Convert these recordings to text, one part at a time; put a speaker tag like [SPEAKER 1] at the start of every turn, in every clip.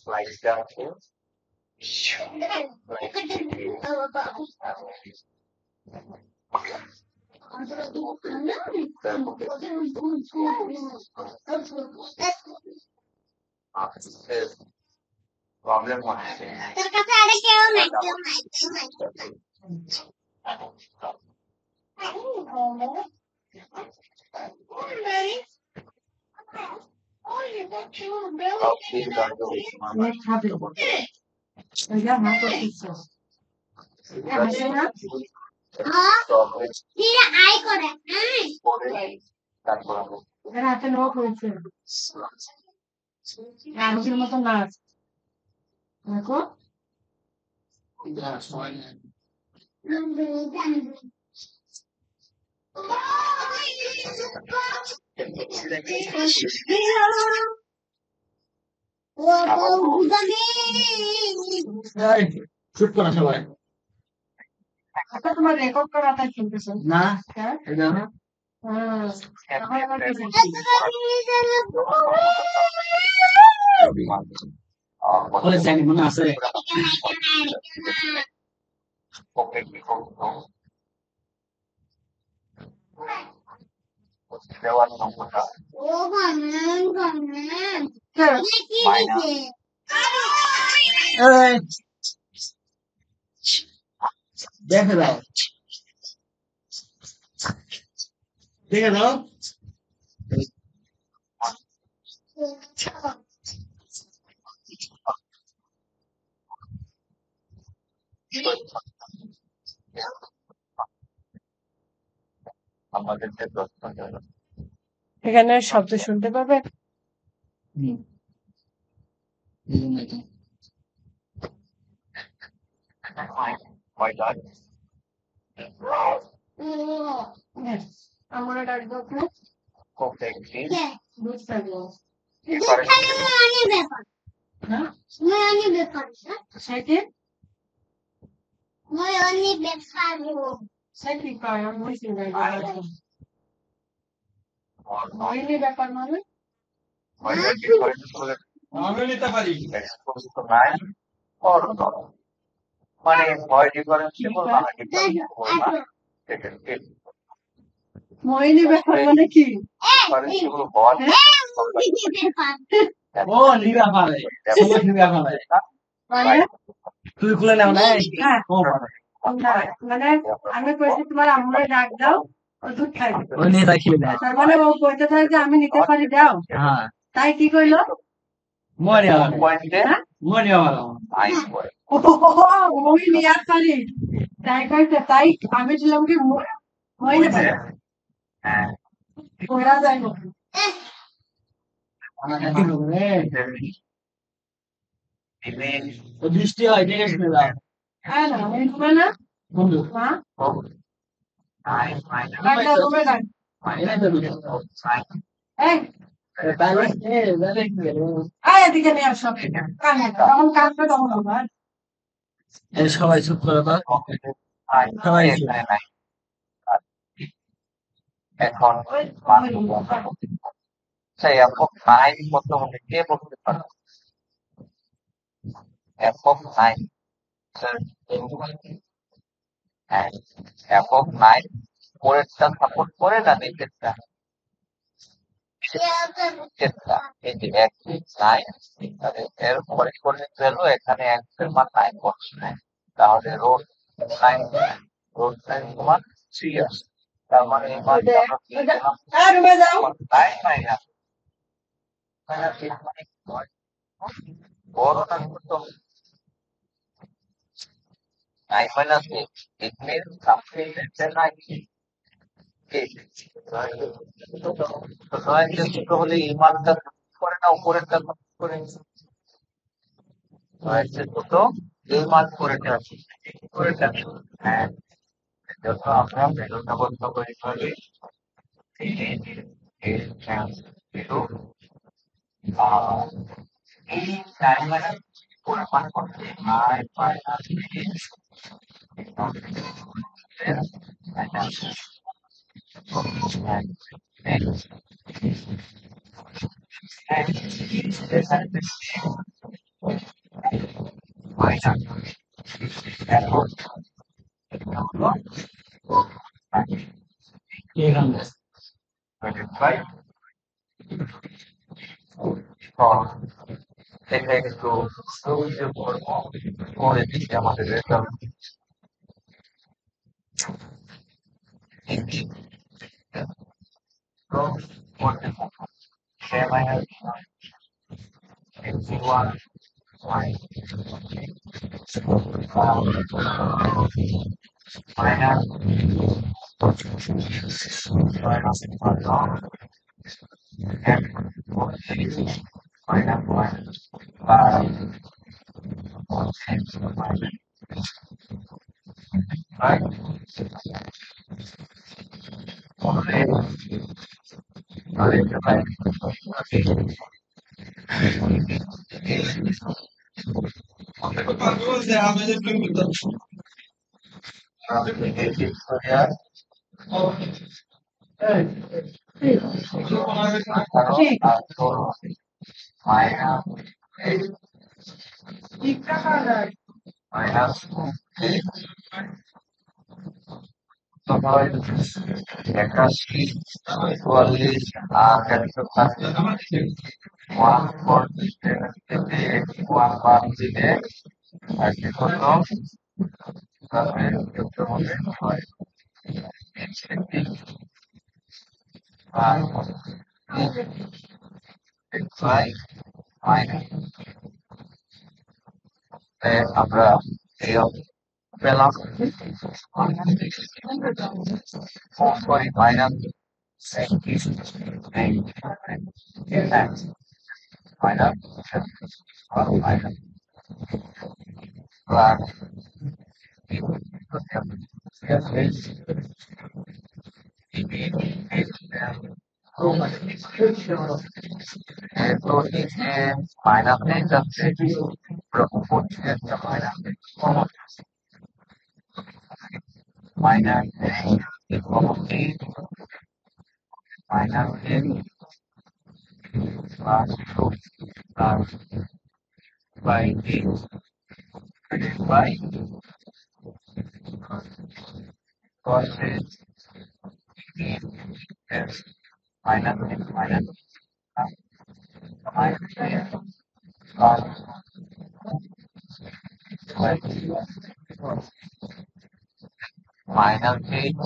[SPEAKER 1] like that, like the problem হচ্ছে তোর কাছে আরে কেউ নাই আই করে তারপর হাতে লোক হয়েছে মানুষের মতো নাচ দেখো চুপ করা সবাই তোমার রেকর্ড করাটা শুনতেছ না মনে আছে দেখে দাও দেখে দাও আমাদের এখানে শব্দ শুনতে পাবে আমরা ডাকবো ব্যাপার মানে আমি নিতে পারি মানে ভয় ডিফারেন্স মোহিনী ব্যাপার মানে কি ও লিরা পারে মানে তুই খুলে নাও না মানে আমি কইছি তোমার আম্মুরে ডাক দাও ও দুধ খাইবে ও নিয়ে রাখিয়ে দাও তার মানে ও কইতে থাকে যে আমি নিতে পারি দাও হ্যাঁ তাই কি কইলো মরে মরে ওই নিয়ে পারি তাই কইতে তাই আমি ছিলাম কি মরে হ্যাঁ কইরা যাইবো বৃষ্টি হয় দেখে শুনে দাও হ্যাঁ না ঘুমে না বন্ধু হ্যাঁ সবাই চুপ করে সবাই এখন একক নাইন কত হবে কে বলতে পারো একক নাইন একক নাইন পরেরটা সাপোর্ট করে না নিচেরটা এই যে এক নাইন এর পরে করে গেলো এখানে একের মান নাইন বসে নেয় তাহলে রোড নাইন রোড নাইন সমান 3 আসে তার মানে এই মানটা নাইন মাইনাস বড়টা কত 9 minus 8 it means something less than 9 তো 9 যে ছোট হলে এই মানটা করে না উপরেরটা করে 9 যে ছোট এই মান করেটা আছে করেটা হ্যাঁ যত আমরা ভ্যালুটা বলতে পারি তাহলে এই চান্স কিন্তু এই 9 minus 4 মান করতে 9 minus মাইনাস এখন হলো
[SPEAKER 2] এখানে
[SPEAKER 1] 25 এটা একটু সহ্য করবো করে দিচ্ছি আমাদের রেজাল্ট করতে থাকবো সে minus x1 minus minus minus minus একাশি 44 আর একশো থার্টি 147 থেকে 81 বাদ দিলে আজকে কত তাহলে উত্তর হবে 5 মাইনাস আমরা এই পেলাম sorry minus minus minus plus তো মাইনাস নেই যাচ্ছে উপর থেকে একটা minus minus minus plus two plus by by cos minus minus minus 8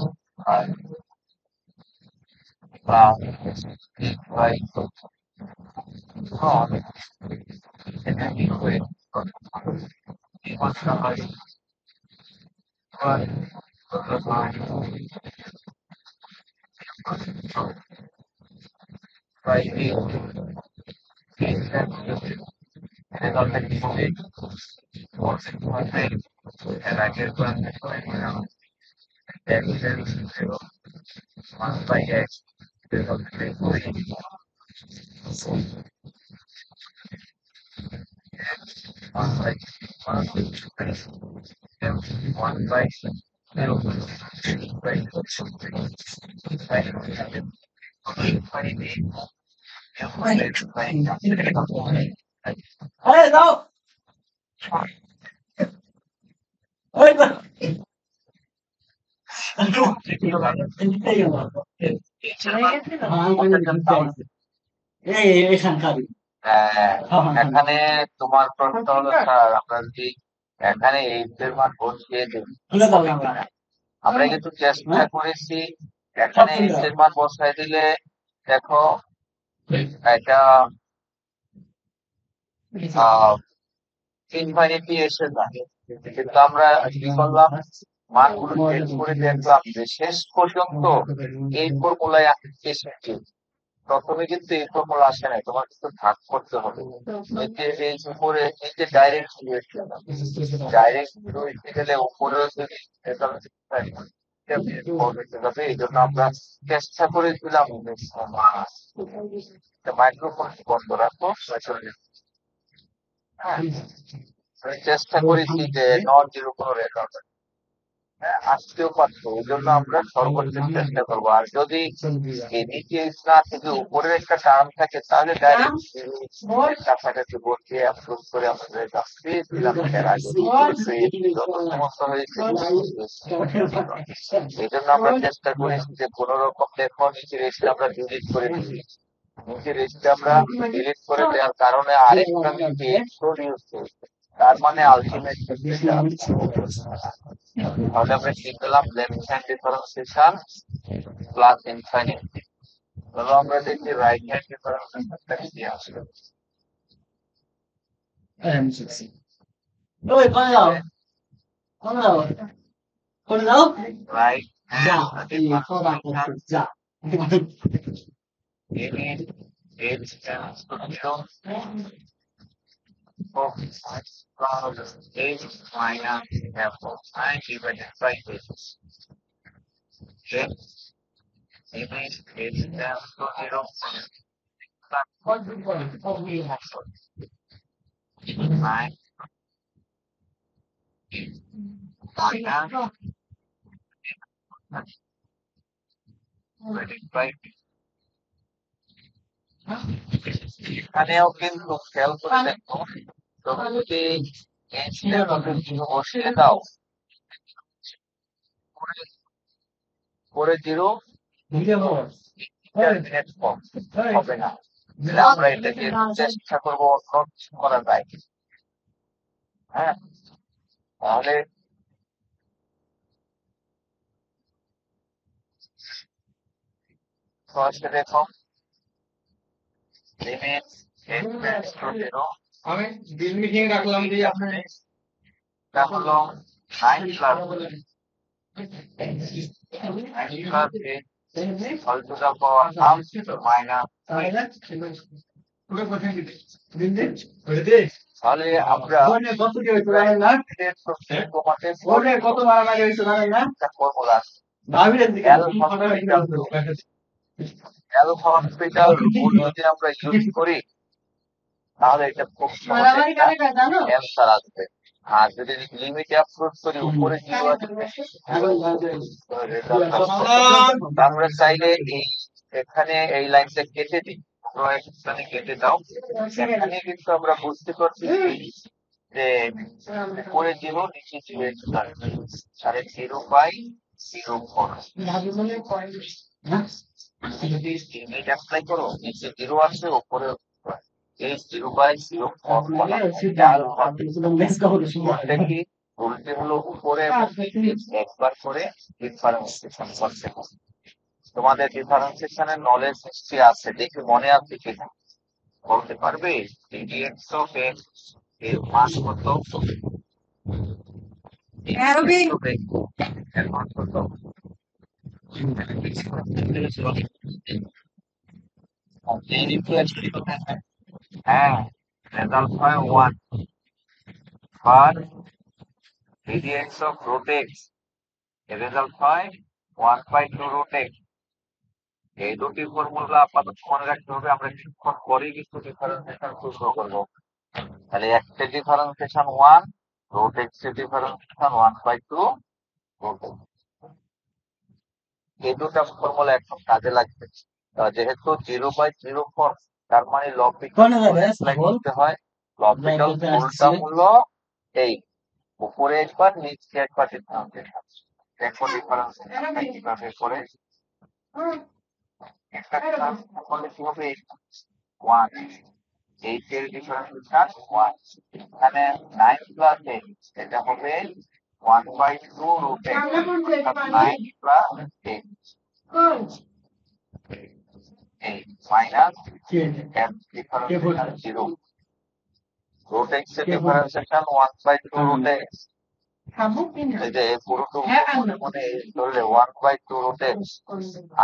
[SPEAKER 1] plus 8 by cos এটা কি হবে by 8 result কি হবে and I get 1 by x result one by one by 0 by
[SPEAKER 2] আরে দাও ওই দাও
[SPEAKER 1] এখানে তোমার প্রশ্ন হলো স্যার আমরা যদি এখানে এইচ এর মান বসিয়ে দিই আমরা কিন্তু চেষ্টা করেছি এখানে এইচ এর মান বসাই দিলে দেখো এটা ইনফাইনিটি এসে যায় কিন্তু আমরা কি করলাম মানগুলো চেঞ্জ করে দেখলাম যে শেষ পর্যন্ত এই ফর্মুলায় এসেছে প্রথমে কিন্তু এই ফর্মুলা আসে নাই তোমার কিন্তু ভাগ করতে হবে এই উপরে এই যে ডাইরেক্ট ডাইরেক্ট গেলে উপরেও যদি যাবে এই জন্য আমরা চেষ্টা করেছিলাম মাইক্রোফোন বন্ধ রাখো হ্যাঁ চেষ্টা করেছি যে নন জিরো কোনো রেকর্ড আসতেও পারতো, ওই জন্য আমরা সর্বোচ্চ চেষ্টা করবো। আর যদি এই নিচে না থেকে উপরের একটা টার্ম থাকে তাহলে ডাইরেক্ট কাছাকাছি বসিয়ে অ্যাপ্রুভ করে আমাদের কাছে দিলাম। এর আগে যত সমস্যা হয়েছে এই জন্য আমরা চেষ্টা করি যে কোন রকম দেখো নিচে রেস্টটা আমরা ডিলিট করে দিই। নিচে রেস্টটা আমরা ডিলিট করে দেওয়ার কারণে আরেকটা নিচে এক্সট্রোড ইউজ করছি। তার মানে আলটিমেট তাহলে আমরা কি পেলাম? Left hand differentiation plus infinity. তাহলে আমরা দেখি রাইট হ্যান্ড ডিফারেন্সিয়েশনটা কি আসবে।
[SPEAKER 2] ওই কোন যাও কোন যাও
[SPEAKER 1] রাইট
[SPEAKER 2] যা
[SPEAKER 1] হ্যান্ড
[SPEAKER 2] এই খাওয়া করতে যা
[SPEAKER 1] H tends to 0 of plus H minus F of I divided by H. Then image H tends to 0 9 minus divided by এখানেও কিন্তু খেয়াল করে দেখো, তুমি যদি বসিয়ে দাও করে 0 ইন্টারমিনেট ফর্ম হবে না। আমরা এটাকে চেষ্টা করবো অন্য কিছু করা যায়। হ্যাঁ, তাহলে ফার্স্টে দেখো লিমিট x tends to 0
[SPEAKER 3] আমি বিল মিটিং রাখলাম যে আপনি
[SPEAKER 1] তা হলো 9 plus 8 all to the power half minus তাহলে আমরা
[SPEAKER 3] কত কি হইছে জানেন না কত মারামারি হইছে জানেন না
[SPEAKER 1] ফর্মুলা
[SPEAKER 3] ভাবিলেন দিকে
[SPEAKER 1] L হসপিটাল যদি আমরা ইউজ করি তাহলে এটা খুব অ্যান্সার আসবে। আর যদি লিমিট অ্যাপ্রোচ করি উপরে 0 আসবে। আমরা চাইলে এই এখানে এই লাইনটা কেটে দিই, এখানে কেটে দাও। এখানে কিন্তু আমরা বুঝতে পারছি যে উপরে 0 নিচে 0 তাহলে 0/0 যদি লিমিট অ্যাপ্লাই করো নিচে 0 আসবে উপরে এই 0/0 দেখি উল্টে হলো উপরে একবার করে ডিফারেন্সিয়েশন করতে হবে। তোমাদের ডিফারেন্সিয়েশনের নলেজ নিশ্চয়ই আছে, দেখি মনে আছে কিনা বলতে পারবে? dx of x এর মান কত? এর মান কত? হ্যাঁ, রেজাল্ট হয় 1 but dx of root x এর রেজাল্ট হয় 1/2 root x। এই দুটি ফর্মুলা আপাতত মনে রাখতে হবে। আমরা কিছুক্ষণ পরেই কিছু ডিফারেন্সিয়েশন শুরু করবো। তাহলে একটা ডিফারেন্সিয়েশন 1 root x এর ডিফারেন্সিয়েশন 1/2 root x। এই দুটো ফর্মুলা এখন কাজে লাগবে। যেহেতু 0/0 ফর্ম তার মানে লপিটাল করতে হয়। লপিটাল ফুলটা হলো এই উপরে একবার নিচে একবার দিতে হবে। দেখো ডিফারেন্স কিভাবে করে একটা করলে কি হবে 1 8 এর ডিফারেন্সিয়েশন 1 এখানে 9 প্লাস 8 এটা হবে 1/2 root x অর্থাৎ 9 plus 8 minus f differentiation 0 root x এর differentiation 1/2 root x এই যে পুরোটুকু মানে ধরলে 1/2 root x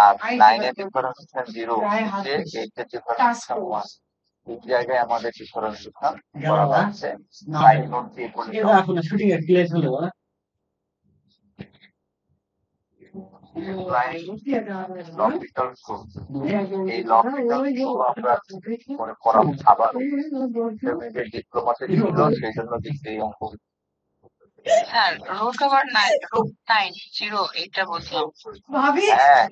[SPEAKER 1] আর 9 এর differentiation 0 যে 8 এর differentiation 1 এই জায়গায় আমাদের differentiation করা হচ্ছে সাইড নোট দিয়ে করে
[SPEAKER 2] এখন শুটিং এর ক্লিয়ার হলো না
[SPEAKER 1] লপিটাল ফুল এই লপিটাল ফুল আমরা মনে পড়াবো আবার ডিপ্লোমাতে ছিল সেই জন্য এই অঙ্ক
[SPEAKER 4] স্যার রুট ওভার 9 এটা বুঝলাম।
[SPEAKER 2] ভাবি
[SPEAKER 1] হ্যাঁ,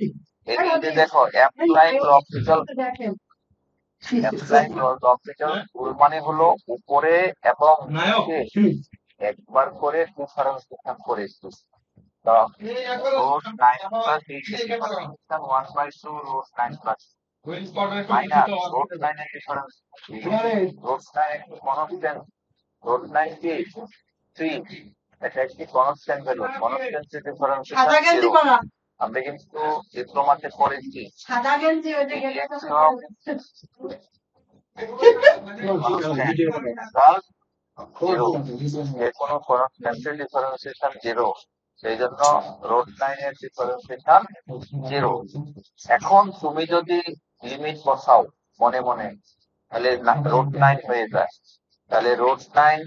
[SPEAKER 1] এদিকে দেখো অ্যাপ্লাই লজিক্যাল
[SPEAKER 2] দেখেন
[SPEAKER 1] অ্যাপ্লাই লজিক্যাল রুল মানে হলো উপরে এবং নিচে একবার করে ডিফারেন্সিয়েশন করেছি। তো root 9 plus 1/2 root 9 plus minus root 9 এর ডিফারেন্স রুট 9 একটি কনস্ট্যান্ট রুট 9 কি 3 এটা একটি কনস্ট্যান্ট ভ্যালু কনস্ট্যান্ট ডিফারেন্সিয়েশন
[SPEAKER 2] সাদা গেঞ্জি
[SPEAKER 1] 0
[SPEAKER 2] পরা
[SPEAKER 1] আমরা কিন্তু ডিপ্লোমাতে পড়েছি
[SPEAKER 2] সাদা গেঞ্জি ওই যে গেলে
[SPEAKER 1] যে কোনো কনস্ট্যান্টের ডিফারেন্সিয়েশন 0 সেই জন্য রুট 9 এর ডিফারেন্সিয়েশন 0 এখন তুমি যদি লিমিট বসাও মনে মনে তাহলে রুট 9 হয়ে যায় তাহলে রুট 9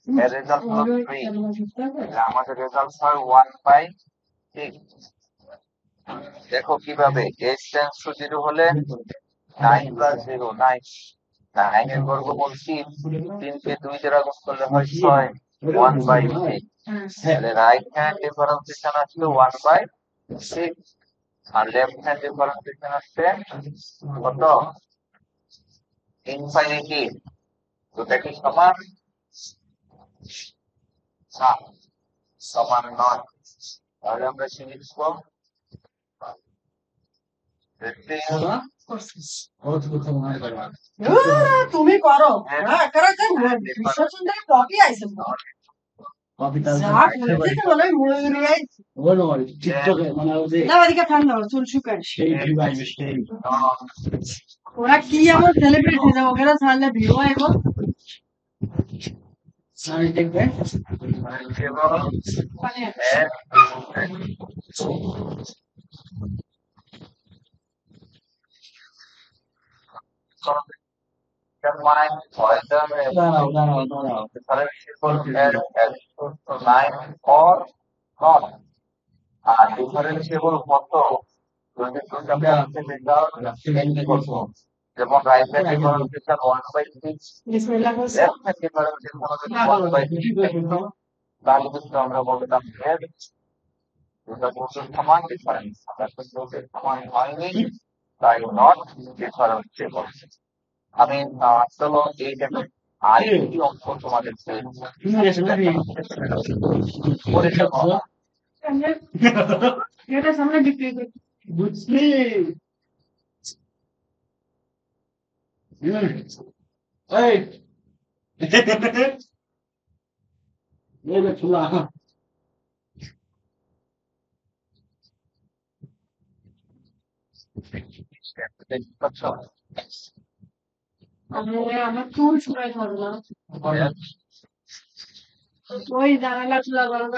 [SPEAKER 1] এর রেজাল্ট হলো 3 আমাদের রেজাল্ট হয় 1/6 দেখো কিভাবে h টেন্ডস টু 0 হলে 9 প্লাস 0 9 9 এর বর্গমূল 3 3 কে 2 দ্বারা গুণ করলে হয় 6 1/6 তাহলে রাইট হ্যান্ড ডিফারেন্সিয়েশন আসছে 1/6 আর লেফট হ্যান্ড ডিফারেন্সিয়েশন আসছে কত ইনফিনিটি দুটা কি সমান না সমান নয় তাহলে আমরা কি লিখবো
[SPEAKER 2] তুমি করো হ্যাঁ কারা বিশ্বচন্দ্র কপি আইছেন চুল শুকায় ওরা কি আমার সেলিব্রিটি হয়ে যাবো ওরা ছাড়লে ভিউ এখন
[SPEAKER 1] Determine whether line or not. আর ডিফারেন্সিয়েবল কত যদি দুটো পক্ষে করবো যেমন right hand differentiation 1/6 left hand differentiation 1/6 তাহলে কিন্তু আমরা বলতাম এর দুটো পক্ষে সমান ডিফারেন্স আমরা কিন্তু সমান হয়নি তাই নট ডিফারেন্সিয়েবল আমি আসলে এইটা আর কি অঙ্ক তোমাদের
[SPEAKER 2] এটা সামনে বিক্রি করি বুঝলি চুলা আমার চুল শুকাই ধরো না ওই জানালা চুলা গরম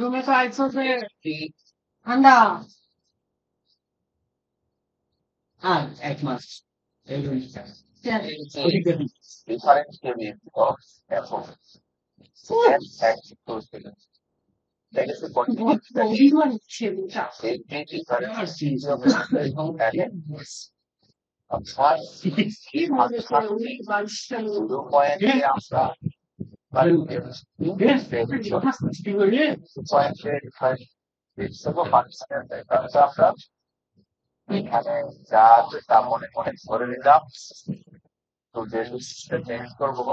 [SPEAKER 2] রুমে তো আইসো ঠান্ডা হ্যাঁ 1 মাস
[SPEAKER 1] এখানে যা আছে তা মনে মনে ধরে নিলাম তো যে চেঞ্জ করবো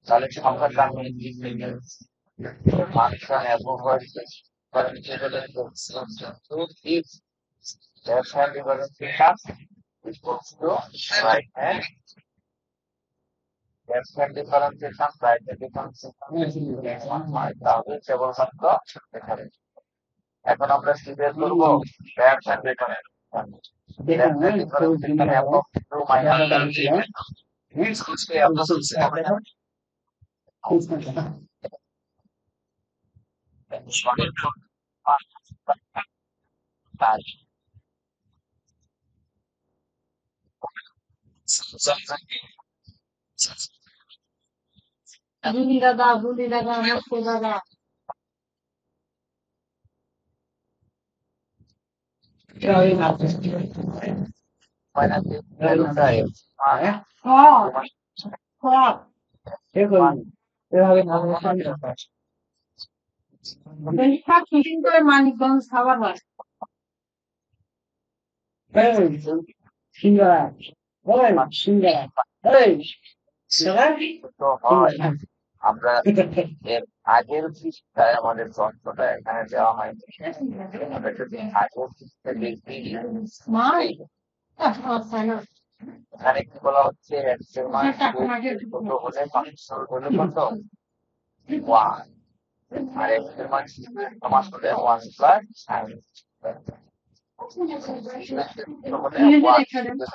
[SPEAKER 1] তাহলে সংখ্যার দাম ফাংশন এবং left hand differentiation equals to right hand left hand differentiation right hand differentiation তাহলে কেবলমাত্র এখানে এখন আমরা কি বের করবো left hand differentiation left hand differentiation এবং 2
[SPEAKER 2] বুলি দাদা মুক্ত দাদা
[SPEAKER 1] মাইনাস ভ্যালুটা এফ
[SPEAKER 3] হ্যাঁ এভাবে
[SPEAKER 2] মানিকগঞ্জ খাবার হয়
[SPEAKER 3] সিঙ্গারা সিঙ্গারা
[SPEAKER 1] তো হয় আমরা এর আগের পৃষ্ঠায় আমাদের তথ্যটা এখানে দেওয়া হয়নি আমরা যদি আগের পৃষ্ঠায় দেখি এখানে কি বলা হচ্ছে এক্স এর মান কত হলে ফাংশন হলে কত ওয়ান আর এক্স এর মান সমান হলে ওয়ান প্লাস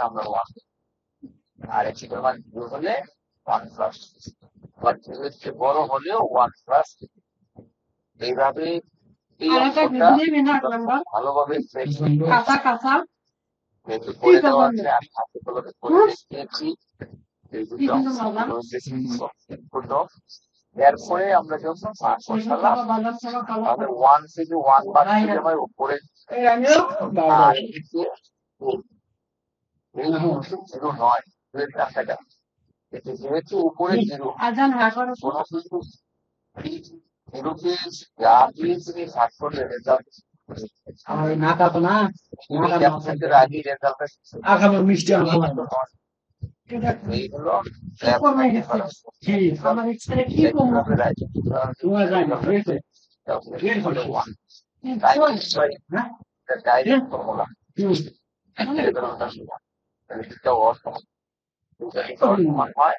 [SPEAKER 1] আমরা ওয়ান আর এক্স এর মান জিরো হলে ওয়ান প্লাস বড় হলেও ওয়ান প্লাস এইভাবে এই অঙ্কটা ভালোভাবে
[SPEAKER 2] কাঁচা কাঁচা
[SPEAKER 1] করে দেওয়া আছে আমি হাতে কলমে করে দেখিয়েছি এরপরে আমরা যখন মান বসালাম তাহলে ওয়ান থেকে ওয়ান বাদ দিলে আমার উপরে আর নিচে জিরো নয় দুয়ের টাকাটা কিন্তু যেহেতু উপরে জিরো কোনো কিছু জিরোকে যা দিয়ে তুমি ভাগ করলে রেজাল্ট
[SPEAKER 3] না কাপ না
[SPEAKER 1] আগে রেজাল্টটা
[SPEAKER 3] আগামী মিষ্টি
[SPEAKER 1] এইগুলো
[SPEAKER 2] আমার এক্সরে কি করবো
[SPEAKER 3] তোমার যায় না হয়েছে
[SPEAKER 1] ডাইরেক্ট ফর্মুলা হয়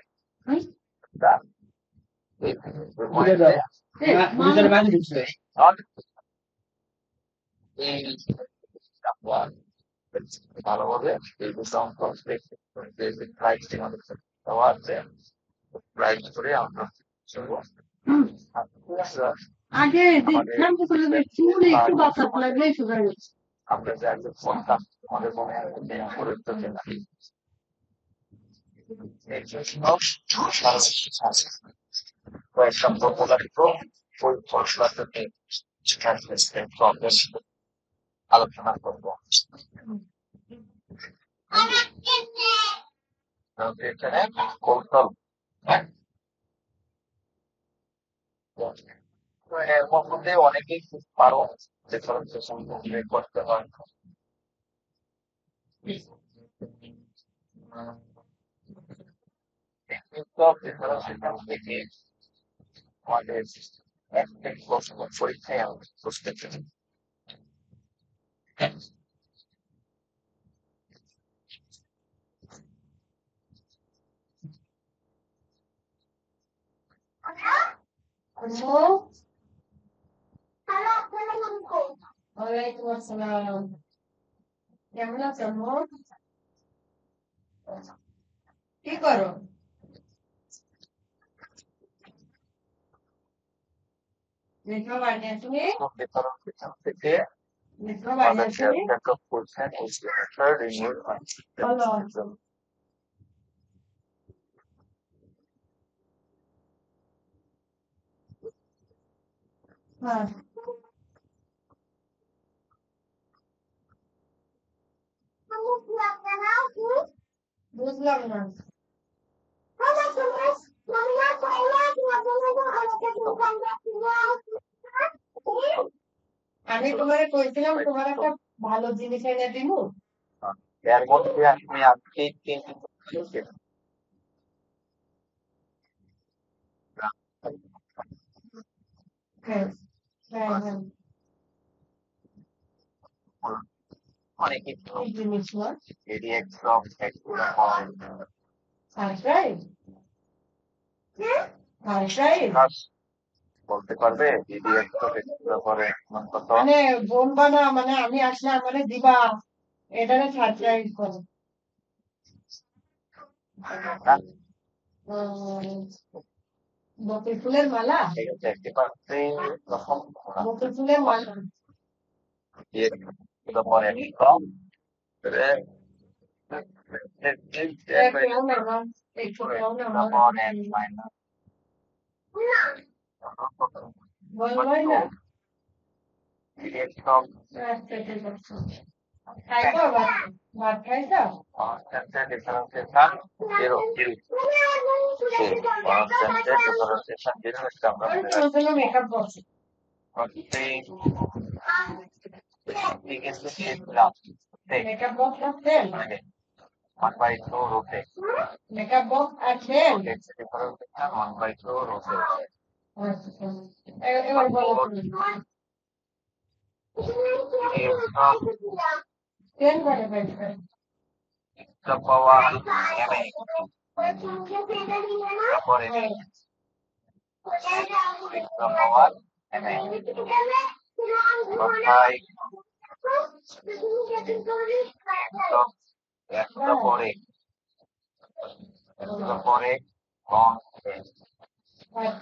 [SPEAKER 3] ভিতরে বাজি দিচ্ছে
[SPEAKER 1] এই ভালোভাবে এই দুটো অঙ্ক প্রাইস দেওয়া আছে প্রাইস করে আমরা
[SPEAKER 2] আগে দেখলাম তো চুল একটু বাচ্চা লাগলে শুধু
[SPEAKER 1] আমরা যে একজন ফোনটা আমাদের মনে করে তো কয়েকটা ফর্মুলা দিব ওই ফর্মুলাটাকে আলোচনা করবো এখানে কৌশল এর মধ্যে অনেকেই পারো ডিফারেন্সিয়েশন করতে হয় থেকে আমাদের এক প্রশ্ন পরীক্ষায় আমাদের প্রশ্ন
[SPEAKER 2] ওয়ালাইকুম আসসালাম কেমন আছো কি করো মেট্রো বাড়ি আসলে
[SPEAKER 1] থেকে
[SPEAKER 2] মেট্রো বাড়ি আসলে ভালো হ্যাঁ বুঝলাম না আমি তোমারে কইছিলাম তোমার একটা ভালো জিনিস এনে দিব
[SPEAKER 1] এর মধ্যে আমি আজকে
[SPEAKER 2] হ্যাঁ হ্যাঁ হ্যাঁ
[SPEAKER 1] অনেক
[SPEAKER 2] এই জিনিসগুলো সারপ্রাইজ সারপ্রাইজ
[SPEAKER 1] বলতে পারবে
[SPEAKER 2] মানে বোন বানা মানে আমি আসলে আমারে দিবা এটারে সারপ্রাইজ করো বকুল ফুলের মালা
[SPEAKER 1] দেখতে পাচ্ছি প্রথম
[SPEAKER 2] বকুল ফুলের মালা
[SPEAKER 1] পরে কম
[SPEAKER 2] বলবই না খাইছো ভাত খাইছো?
[SPEAKER 1] কনস্ট্যান্টের ডিফারেন্সিয়েশন জিরো কনস্ট্যান্টের ডিফারেন্সিয়েশন জিরো এটা আমরা মনে রাখি
[SPEAKER 2] মেকআপ বক্স
[SPEAKER 1] প্রত্যেক কিন্তু দিলাম
[SPEAKER 2] মেকআপ বক্স আছেন?
[SPEAKER 1] 1/2 রুটে
[SPEAKER 2] মেকআপ বক্স আছেন?
[SPEAKER 1] এক্স ডিফারেন্সিয়েশন 1/2 রুটে
[SPEAKER 2] এবার বলো তুমি। টেন করে পাইছে
[SPEAKER 1] the power m তারপরে the power m বাই একটা পরে কম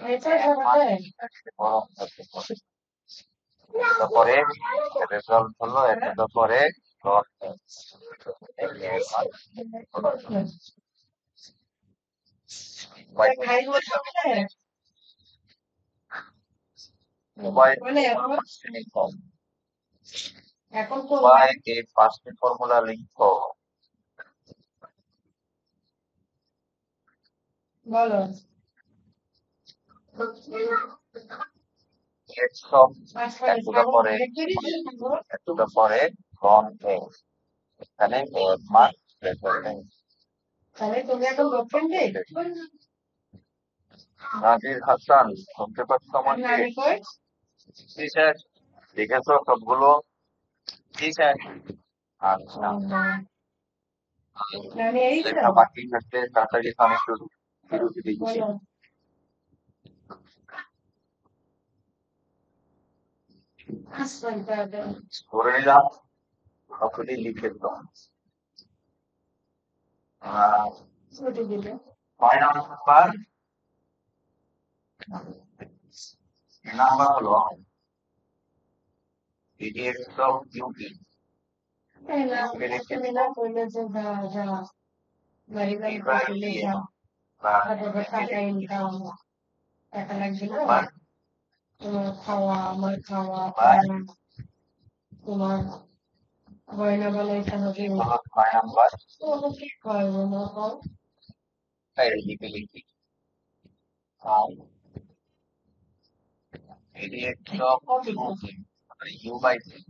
[SPEAKER 2] খাইছো সবাই?
[SPEAKER 1] তারপরে রেজাল্ট হলো একটা পরে
[SPEAKER 2] খাইছো সবাই?
[SPEAKER 1] মোবাইল
[SPEAKER 2] মানে এখন তো
[SPEAKER 1] মোবাইল के फास्ट फॉर्मूला लिखो
[SPEAKER 2] বলো
[SPEAKER 1] x of to the পরে কম x এখানে মান প্রেজেন্ট
[SPEAKER 2] তাহলে তুমি এখন দক্ষিণ দিক
[SPEAKER 1] নাজির হাসান শুনতে পাচ্ছ আমাকে
[SPEAKER 2] নানি কই
[SPEAKER 1] ঠিক আছে দেখেছো সবগুলো ঠিক আছে আচ্ছা
[SPEAKER 2] নানি এই তো
[SPEAKER 1] যেটা বাকি থাকতে তাড়াতাড়ি আমি শুরু দিচ্ছি
[SPEAKER 2] বলো হাসপাতাল দাদা
[SPEAKER 1] করে নিলাম সকলেই লিখে দাও
[SPEAKER 2] ছুটি দিলে
[SPEAKER 1] নাম্বার হলো EDX of UP
[SPEAKER 2] এই না তুমি না বললে যে যা যা বাড়ি বাড়ি করলে যা তারপর টাকা ইনকাম টাকা লাগবে না তোমার খাওয়া আমার খাওয়া তোমার গয়না বানাইতে হবে
[SPEAKER 1] ছয় নাম্বার
[SPEAKER 2] কোনো কি করবো না কম
[SPEAKER 1] লিখে লিখি EDX of U by 3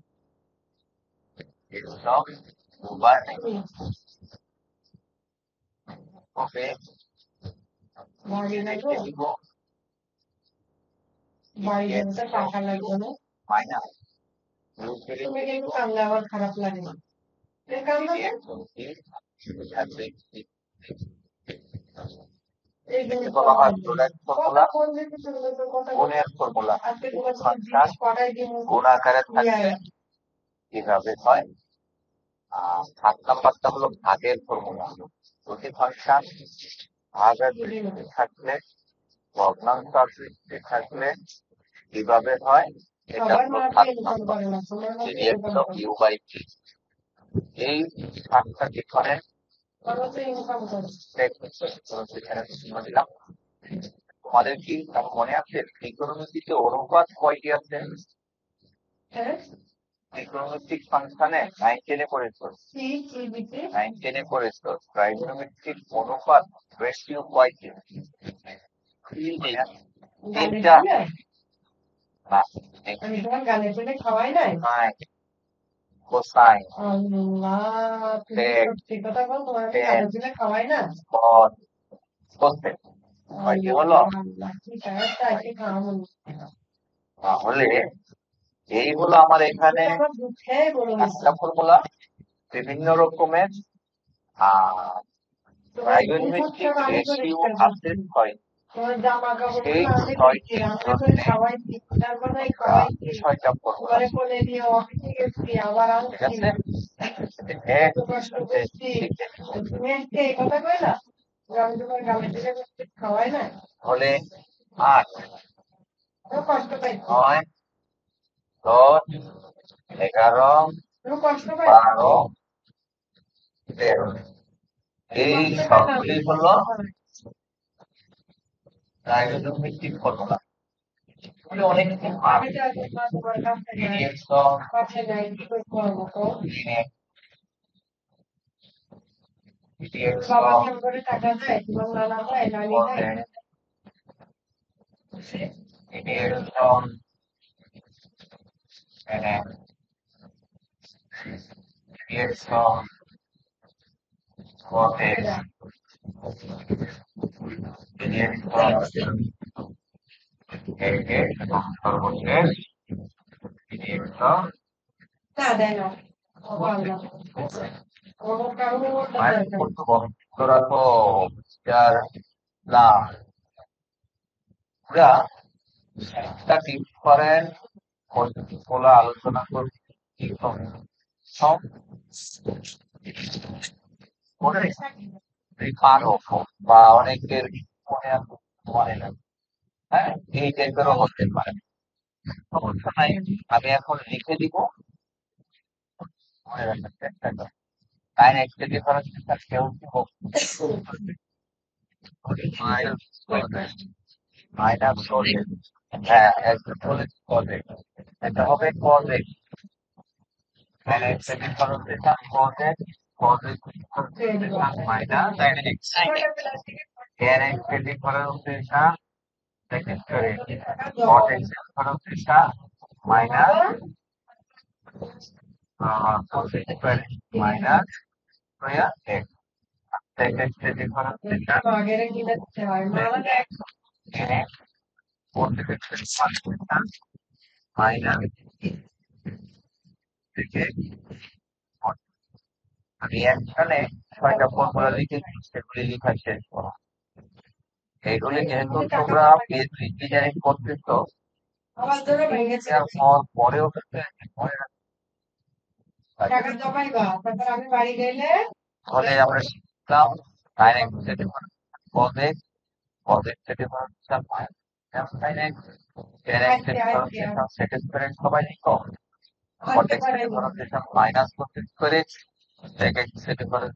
[SPEAKER 1] X of U by okay
[SPEAKER 2] বাড়ি লাগবে বাড়ি যেতে টাকা লাগবে না
[SPEAKER 1] minus
[SPEAKER 2] তুমি কিন্তু কামলে আমার খারাপ লাগে না কামলে এই জিনিস
[SPEAKER 1] বলা হয় প্রোডাক্ট ফর্মুলা
[SPEAKER 2] কোন জিনিস কথা
[SPEAKER 1] গুণের ফর্মুলা
[SPEAKER 2] আজকে তোমার জিনিস পড়াই দিন
[SPEAKER 1] গুণ আকারে থাকলে কিভাবে হয় 7 নাম্বারটা হলো ভাগের ফর্মুলা প্রতি ফাংশন ভাগের দৃষ্টিতে থাকলে ভগ্নাংশ দৃষ্টিতে থাকলে কিভাবে হয় এটা
[SPEAKER 2] সবার
[SPEAKER 1] হলো
[SPEAKER 2] মাঝে
[SPEAKER 1] 7
[SPEAKER 2] ইনকাম
[SPEAKER 1] নাম্বার
[SPEAKER 2] করে না তোমার মাঝে
[SPEAKER 1] EDX of U by 3 এই 7টা ডিফারেন্স
[SPEAKER 2] সর্বোচ্চ ইনকাম করে
[SPEAKER 1] দিলাম তোমাদের কি মনে আছে ত্রিকোণমিতিতে অনুপাত কয়টি আছে
[SPEAKER 2] হ্যাঁ
[SPEAKER 1] ত্রিকোণমিতিক ফাংশনে 9 10 করেছো
[SPEAKER 2] সি সি বিতে
[SPEAKER 1] 9 10 করেছো ট্রাইগোনোমেট্রিক অনুপাত রেশিও কয়টি তিনটা না
[SPEAKER 2] আমি তোমার গানে চলে খাওয়াই নাই
[SPEAKER 1] নাই কোসাইন
[SPEAKER 2] আল্লাহ তুমি সত্যি কথা বল তোমার আমি গানে চলে খাওয়াই না
[SPEAKER 1] কট কোসেক কয়টি হলো
[SPEAKER 2] আল্লাহ কি টায়ারটা এসে খাওয়াবো
[SPEAKER 1] তাহলে এই হলো আমার এখানে
[SPEAKER 2] আমার দুঃখে বলো
[SPEAKER 1] একটা ফর্মুলা বিভিন্ন রকমের ট্রাইগোনোমেট্রিক রেশিও আছে ছয়
[SPEAKER 2] তোমার জামা কাপড়
[SPEAKER 1] এই
[SPEAKER 2] আমি
[SPEAKER 1] ছয়টি
[SPEAKER 2] রান্না করে খাওয়াইছি তারপরে খাওয়াইছি
[SPEAKER 1] 6টা ফর্মুলা
[SPEAKER 2] পরে কোলে দিয়ে অফিসে গেছি আবার
[SPEAKER 1] ঠিক
[SPEAKER 2] আনছি
[SPEAKER 1] আছে
[SPEAKER 2] এত কষ্ট করছি তুমি আজকে এই কথা কইলা যে আমি তোমার গালে দিলে খাওয়াই না
[SPEAKER 1] হলে 8
[SPEAKER 2] খুব কষ্ট পাইছি
[SPEAKER 1] 9 10 11
[SPEAKER 2] খুব কষ্ট পাইছি
[SPEAKER 1] 12 13 এই সবগুলি হলো ট্রাইগোনোমেট্রিক ফর্মুলা অনেক
[SPEAKER 2] আমি তো আজকে তোমার কাছে যাই
[SPEAKER 1] EDX of
[SPEAKER 2] কাছে যাই কি করবো তো
[SPEAKER 1] dx
[SPEAKER 2] বাবা
[SPEAKER 1] of
[SPEAKER 2] কেমন করে টাকা দেয় তোমার নানা দেয় নানি
[SPEAKER 1] cos
[SPEAKER 2] দেয়
[SPEAKER 1] x dx of n x dx of cos x dx of x এবং সর্বশেষ dx of
[SPEAKER 2] না দেয় না ও ভালো না ওর কারণে ওটা
[SPEAKER 1] মাইনাস
[SPEAKER 2] দরকার
[SPEAKER 1] করতে বন্ধ রাখো যার লাভ আমরা একটা ডিফারেন্ট পদ্ধতিগুলো আলোচনা করব সব পারো বা অনেকের মনে না হ্যাঁ এই টাইপেরও হতে পারে সমস্যা নাই আমি এখন লিখে দিব মনে রাখার চেষ্টা করো সাইন এক্স এর ডিফারেন্স কেউ মাইনাস হ্যাঁ একদম বলে cos x এটা হবে cos x sin x এর difference cos x cos x minus sin x tan x এর ডিফারেন্স সেকেন্ড করে cos x এর difference minus cos x minus x tan x এর ডিফারেন্স
[SPEAKER 2] আগের কি দেখতে হয় মালা দেয়
[SPEAKER 1] মাইনাস থেকে আমি একখানে 6টা ফর্মুলা লিখেছি সেগুলি লেখা শেষ করো এইগুলি যেহেতু তোমরা পিএইচডি ইঞ্জিনিয়ারিং করতেছো
[SPEAKER 2] আবার ধরে ভেঙেছে
[SPEAKER 1] হওয়ার পরেও মনে
[SPEAKER 2] টাকা জমাইবা তারপর আমি বাড়ি গেলে
[SPEAKER 1] তাহলে আমরা শিখলাম sin x এর difference cos x cos x এর difference sin x tan x এর ডিফারেন্স sec স্কয়ার সবাই লিখো cot x এর difference minus cos square x sec x এর difference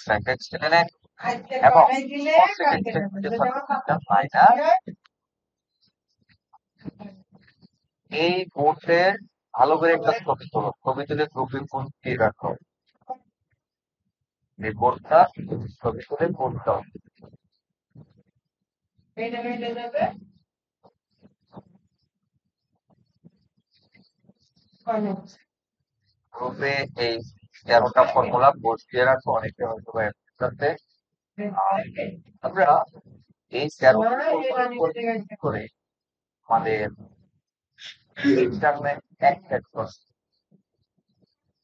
[SPEAKER 1] sec x tan x
[SPEAKER 2] আজকে
[SPEAKER 1] এবং
[SPEAKER 2] বাড়ি গেলে
[SPEAKER 1] cos x
[SPEAKER 2] কালকে
[SPEAKER 1] এর
[SPEAKER 2] যাবে
[SPEAKER 1] ডিফারেন্স মাইনাস এই বোর্ডের ভালো করে একটা ছবি তোলো ছবি তুলে গ্রুপে ফোন দিয়ে রাখো এই বোর্ডটা ছবি তুলে পোস্ট দাও
[SPEAKER 2] এটা মেলে যাবে
[SPEAKER 1] গ্রুপে এই 13টা ফর্মুলা পোস্ট দিয়ে রাখো অনেকে হয়তো বা একসাথে আমরা এই 13টা ফর্মুলা করে আমাদের ইন্টারনেট অ্যাক্সেস করতে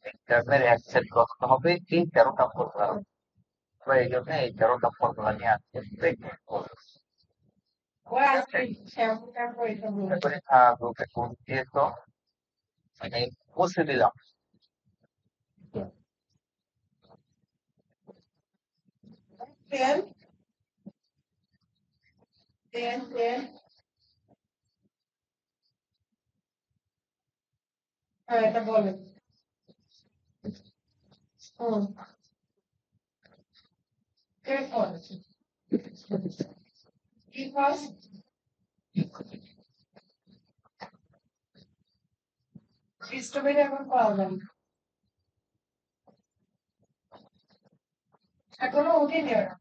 [SPEAKER 1] ইন্টারনেট অ্যাক্সেস করতে হবে এই 13টা ফর্মুলা আমরা এই জন্য এই 13টা ফর্মুলা নিয়ে আজকে প্র্যাকটিস করব গ্রুপে কোড দিয়েছো মানে পৌঁছে দিলাম
[SPEAKER 2] এটা বলেন কি ফার্স্ট স্ট্রবেরি এখন পাওয়া যায় না এখনো উঠিনি ওরা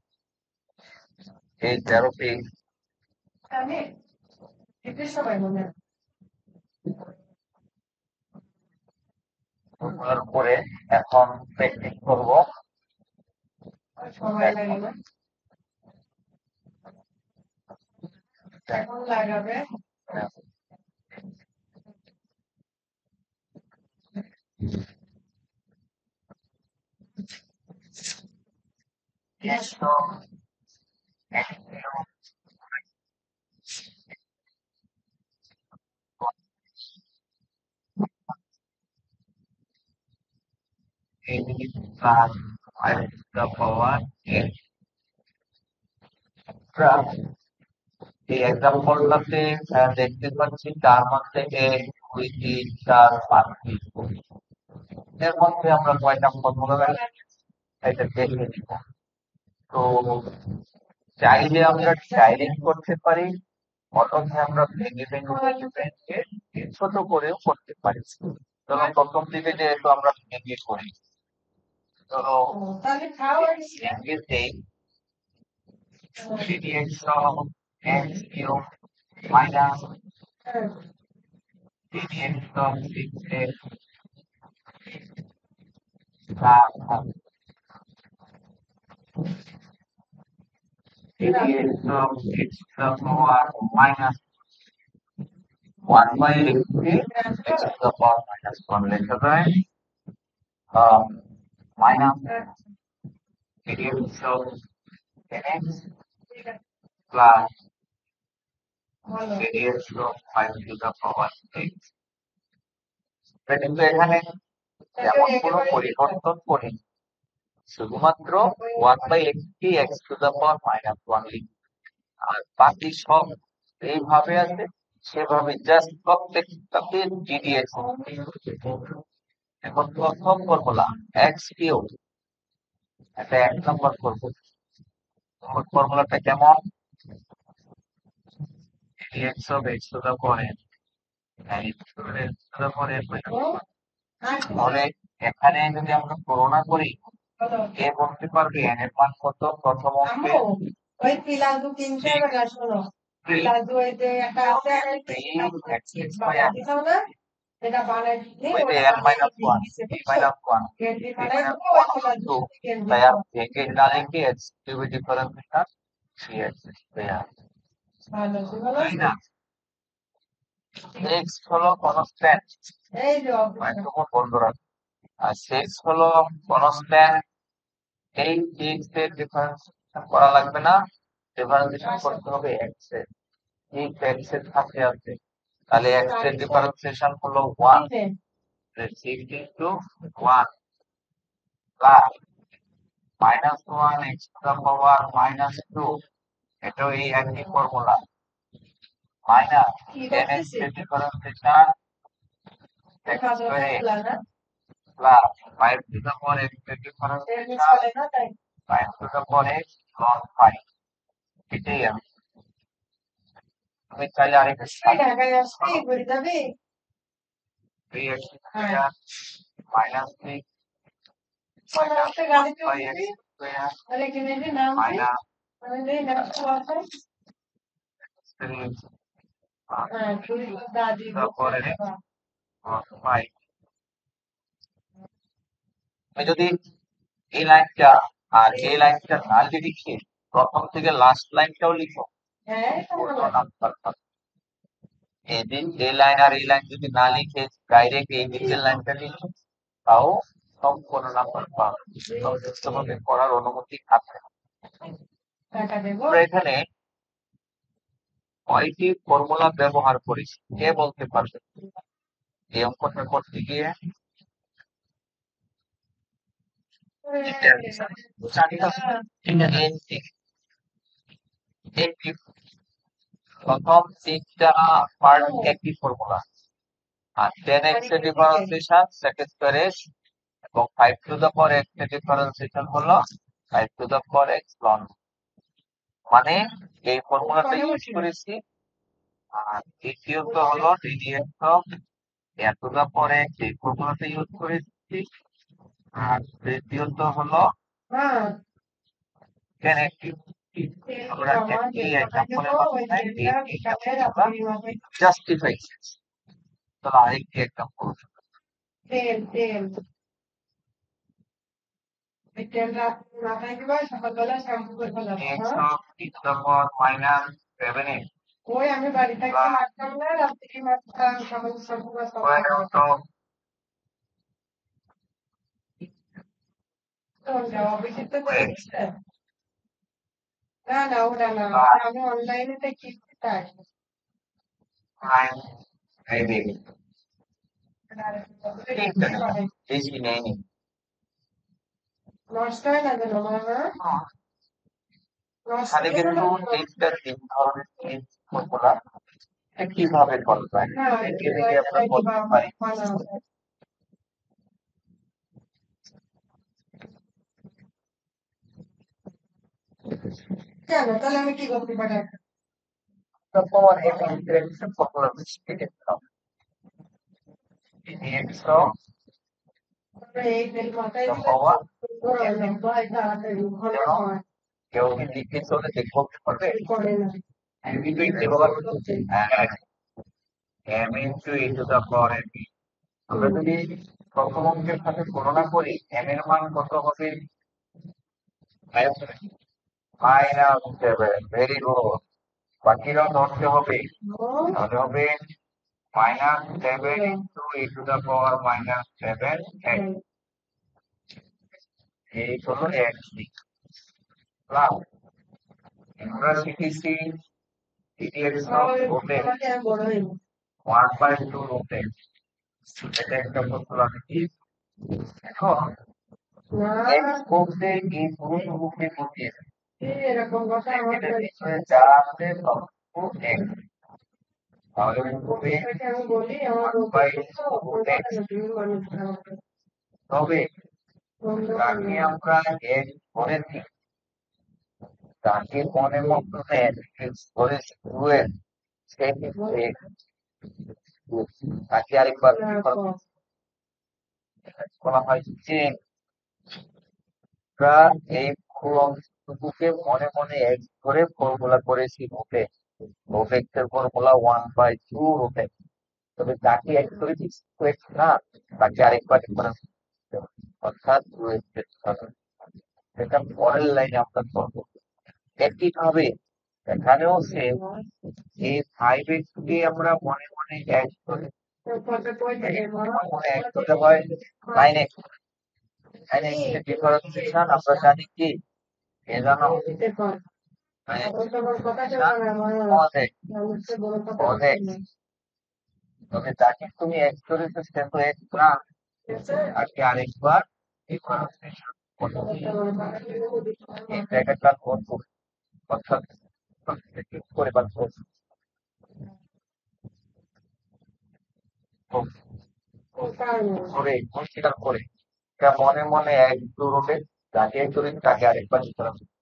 [SPEAKER 1] এই 13টি
[SPEAKER 2] আমি শীতের সময় মনে হয়
[SPEAKER 1] ফর্মুলার উপরে এখন প্র্যাকটিস করব
[SPEAKER 2] সময় লাগে না এখন লাগাবে
[SPEAKER 1] the power n এই এক্সাম্পলটাতে দেখতে পাচ্ছি তার মধ্যে 1 2 3 4 5 এর মধ্যে আমরা কয়টা ফর্মুলা এটা দেখে নিব তো চাইলে আমরা ডাইরেক্ট করতে পারি অথবা আমরা ভেঙে ভেঙে ছোট করেও করতে পারি তবে প্রথম দিকে যেহেতু আমরা ভেঙে করি So
[SPEAKER 2] তাহলে খাও আর কি?
[SPEAKER 1] in this day, dx of x cube minus
[SPEAKER 2] হ্যাঁ,
[SPEAKER 1] dx of 6x plus dx of x to the power minus 1 by x to the power minus 1 লেখা যায় minus dx of x plus
[SPEAKER 2] ভালো।
[SPEAKER 1] dx of 5 to the power 6 কিন্তু এখানে তেমন কোনো পরিবর্তন করিনি শুধুমাত্র 1 by x K x to the power minus 1 লিখি আর বাকি সব এইভাবে আছে সেভাবে জাস্ট প্রত্যেকটাতে gdx এখন প্রথম ফর্মুলা x কিউব এটা 1 নম্বর ফর্মুলা ফর্মুলাটা কেমন dx of x to the power n x to the power n তাহলে এখানে যদি আমরা গণনা করি
[SPEAKER 2] ভালো।
[SPEAKER 1] এ বলতে পারবে n এর মান কত প্রথম অঙ্কে
[SPEAKER 2] আম্মু, ওই পিলাজু কিনতে হবে না, শোনো। পিলাজু ওই যে একটা আছে, দিতাম না? এটা বানাই দিলে
[SPEAKER 1] ওই যে
[SPEAKER 2] ওটা
[SPEAKER 1] n minus 1
[SPEAKER 2] দিছে,
[SPEAKER 1] b
[SPEAKER 2] বুঝছো?
[SPEAKER 1] minus 1
[SPEAKER 2] গেন্ডি
[SPEAKER 1] b
[SPEAKER 2] বানাই
[SPEAKER 1] minus
[SPEAKER 2] দিলে ওই
[SPEAKER 1] 1
[SPEAKER 2] পিলাজু
[SPEAKER 1] 2
[SPEAKER 2] গেন্ডি
[SPEAKER 1] তাই আর ভেঙে না লিখে x কিউব ডিফারেন্সটা 3x
[SPEAKER 2] ভালো, ভালো।
[SPEAKER 1] তাই না x হলো কনস্ট্যান্ট
[SPEAKER 2] এই যে অবস্থা।
[SPEAKER 1] একটু বন্ধুরা আর 6 হলো কনস্ট্যান্ট এই x এর ডিফারেন্সিয়েশন করা লাগবে না ডিফারেন্সিয়েশন করতে হবে x এর এই x এর সাথে আছে তাহলে x এর ডিফারেন্সিয়েশন হলো 1 6 into 1 plus minus 1 x to the power minus 2 এটাও এই একই ফর্মুলা minus 10x এর differentiation x square plus 5 to the power x এর differentiation 5 to the power x ln 5 এটাই আমি চাইলে আরেকটা
[SPEAKER 2] ঢাকায় আসবি, ঘুরে যাবি?
[SPEAKER 1] 3x square minus 6
[SPEAKER 2] কোন রাস্তায় গাড়ি
[SPEAKER 1] 5x
[SPEAKER 2] চলবি?
[SPEAKER 1] square
[SPEAKER 2] আর এখানে যে নাম কি?
[SPEAKER 1] minus
[SPEAKER 2] মানে এই নামটা আছে?
[SPEAKER 1] 3
[SPEAKER 2] হ্যাঁ, তুই দাদি
[SPEAKER 1] তারপরে ফাইভ আমি যদি এই লাইনটা আর এই লাইনটা না লিখে প্রথম থেকে লাস্ট লাইনটাও লিখো
[SPEAKER 2] হ্যাঁ,
[SPEAKER 1] এই লাইন আর এই লাইন যদি না লিখে ডাইরেক্ট এই নিচের লাইনটা লিখো তাও সম্পূর্ণ নাম্বার পাবে যথেষ্টভাবে পড়ার অনুমতি আছে
[SPEAKER 2] টাকা দেবো।
[SPEAKER 1] আমরা এখানে কয়টি ফর্মুলা ব্যবহার করেছি কে বলতে পারবে এই অঙ্কটা করতে গিয়ে প্রথম তিনটা পার্ট একই ফর্মুলা আর 10x এর ডিফারেন্সিয়েশন সেকেন্ড স্কয়ার x এবং 5 টু দ্য পাওয়ার x এর ডিফারেন্সিয়েশন হলো 5 টু দ্য পাওয়ার x লন মানে এই ফর্মুলাটা ইউজ করেছি আর দ্বিতীয়ত হলো ddx of a to the power x এই ফর্মুলাটা ইউজ করেছি আর তৃতীয়ত হলো 10x আমরা একটি এক্সাম্পলের মাধ্যমে জাস্টিফাই তো আরেকটি এক্সাম্পল
[SPEAKER 2] তেল তেল এই তেলটা মাথায় দিবা, সকালবেলা শ্যাম্পু করে ফেলাবো।
[SPEAKER 1] x of e to the power minus 7x
[SPEAKER 2] ওই আমি বাড়ি থাকতে মারতাম না, রাত্রি মারতাম, সকাল শ্যাম্পু
[SPEAKER 1] square root of
[SPEAKER 2] অফিসে তো করেছে। না না ওটা না, আমি অনলাইনে দেখি তাই।
[SPEAKER 1] 9 এই দেখি বেশি নেয়নি
[SPEAKER 2] নষ্ট হয় না যেন মামা, নষ্ট
[SPEAKER 1] তাহলে কিন্তু তিনটা তিন ধরনের ফর্মুলা কিভাবে করতে হয়
[SPEAKER 2] না,
[SPEAKER 1] একে দেখে আমরা বলতে পারি
[SPEAKER 2] কেন তাহলে আমি কি করতে পারি?
[SPEAKER 1] তারপর এই ইন্টারেকশন ফর্মুলা বেশি দিলাম dx of
[SPEAKER 2] এই তেল মাথায়
[SPEAKER 1] the power কেউ কি লিখে চলে দেখবো পারবে
[SPEAKER 2] করে না
[SPEAKER 1] কিন্তু এই ব্যবহার করতে m into e to the power n আমরা যদি প্রথম অঙ্কের সাথে গণনা করি m এর মান কত হবে -7 ভেরি গুড বাকিরা ধরতে হবে তাহলে হবে -7 into e to the power -7 n এই হলো x প্লাস আমরা শিখেছি dx রুটে 1/2 রুটে এটা একটা ফর্মুলা কি এখন x বলতে এই পুরো রূপে বসিয়ে
[SPEAKER 2] এরকম কথা আমাদের
[SPEAKER 1] যা আছে সব x তাহলে হবে
[SPEAKER 2] আমি বলি আমার
[SPEAKER 1] তবে তাকে আমরা x ধরেছি তাকে মনে মতো x ধরেছি 2x সেই ক্ষেত্রে তাকে আরেকবার বলা হয় যে আমরা এই অংশটুকুকে মনে মনে x ধরে ফর্মুলা করেছি রুটে রুট x এর ফর্মুলা 1/2 রুটে তবে তাকে x ধরেছি 2x না তাকে আরেকবার অর্থাৎ 2x এটা পরের লাইনে আমরা করবো একইভাবে এখানেও সে এই 5x কে আমরা মনে মনে এক করে মনে এক করতে হয় 9x 9x এর ডিফারেন্সিয়েশন আমরা জানি কি এ জানো তবে তাকে তুমি এক করেছো সে তো এক না আজকে আরেকবার ডিফারেন্সিয়েশন এই জায়গাটা করবো অর্থাৎ করে পারবো করে পরিষ্কার করে এটা মনে মনে এক রুটে তাকে করি তাকে আরেকবার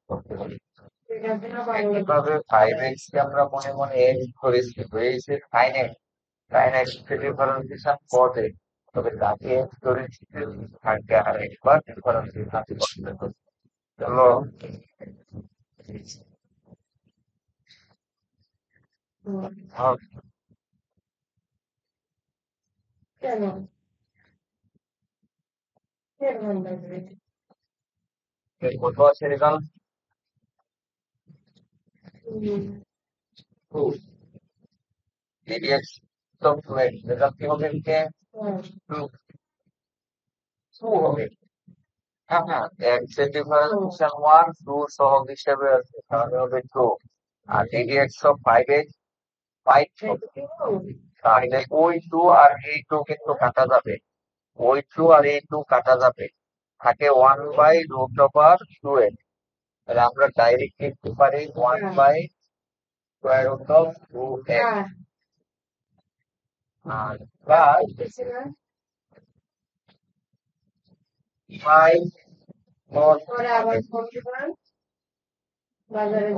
[SPEAKER 1] করতে হবে এইভাবে 5x কে আমরা মনে মনে এক করেছি হয়েছে 9x 9x কে ডিফারেন্সিয়েশন করে তবে তাকে এক করেছি তাকে আরেকবার ডিফারেন্সিয়েশন করতে হবে চলো
[SPEAKER 2] কেন
[SPEAKER 1] কত আছে রেজাল্ট dx তো রেজাল্ট কি হবে এদিকে 2 হবে হ্যাঁ হ্যাঁ x এর ডিফারেন্সিয়েশন 1 2 সহগ হিসেবে আছে তাহলে হবে 2 আর dx অফ 5x 5 তাহলে ওই 2 আর এই 2 কিন্তু কাটা যাবে ওই 2 আর এই 2 কাটা যাবে থাকে 1/√2x তাহলে আমরা ডাইরেক্ট লিখতে পারি 1/√2x আর প্লাস 5
[SPEAKER 2] পরে আবার ফোন দিবেন বাজারে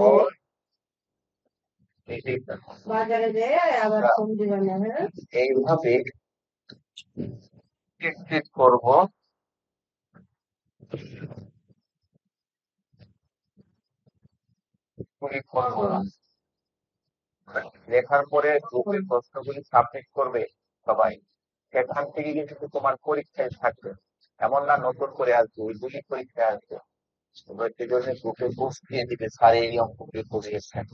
[SPEAKER 2] বাজারে যেয়ে আবার ফোন দিবেন হ্যাঁ
[SPEAKER 1] এইভাবে ক্লিক করব লেখার পরে গ্রুপের প্রশ্নগুলি সাবমিট করবে সবাই সেখান থেকে কিন্তু তোমার পরীক্ষায় থাকবে এমন না নতুন করে আসবে ওইগুলি পরীক্ষায় আসবে তোমরা সেজন্য গ্রুপে পোস্ট দিয়ে দিবে স্যার এই অঙ্কগুলি করিয়েছেন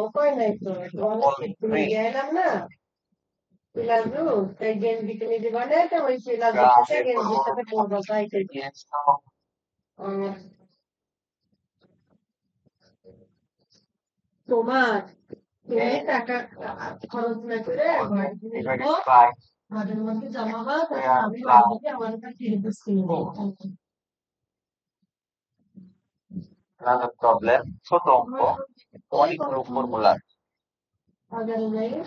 [SPEAKER 2] উপায় নাই তো তুমি গেলাম না পিলাজু তাই গেঞ্জি কিনে দিবা না তো ওই পিলাজু গেঞ্জির সাথে পরবো তাই তোমার তুমি টাকা খরচ না করে মাঝে মধ্যে জমা হয় আমি আমার কাছে
[SPEAKER 1] প্রবলেম ছোট অঙ্ক অনেক ফর্মুলা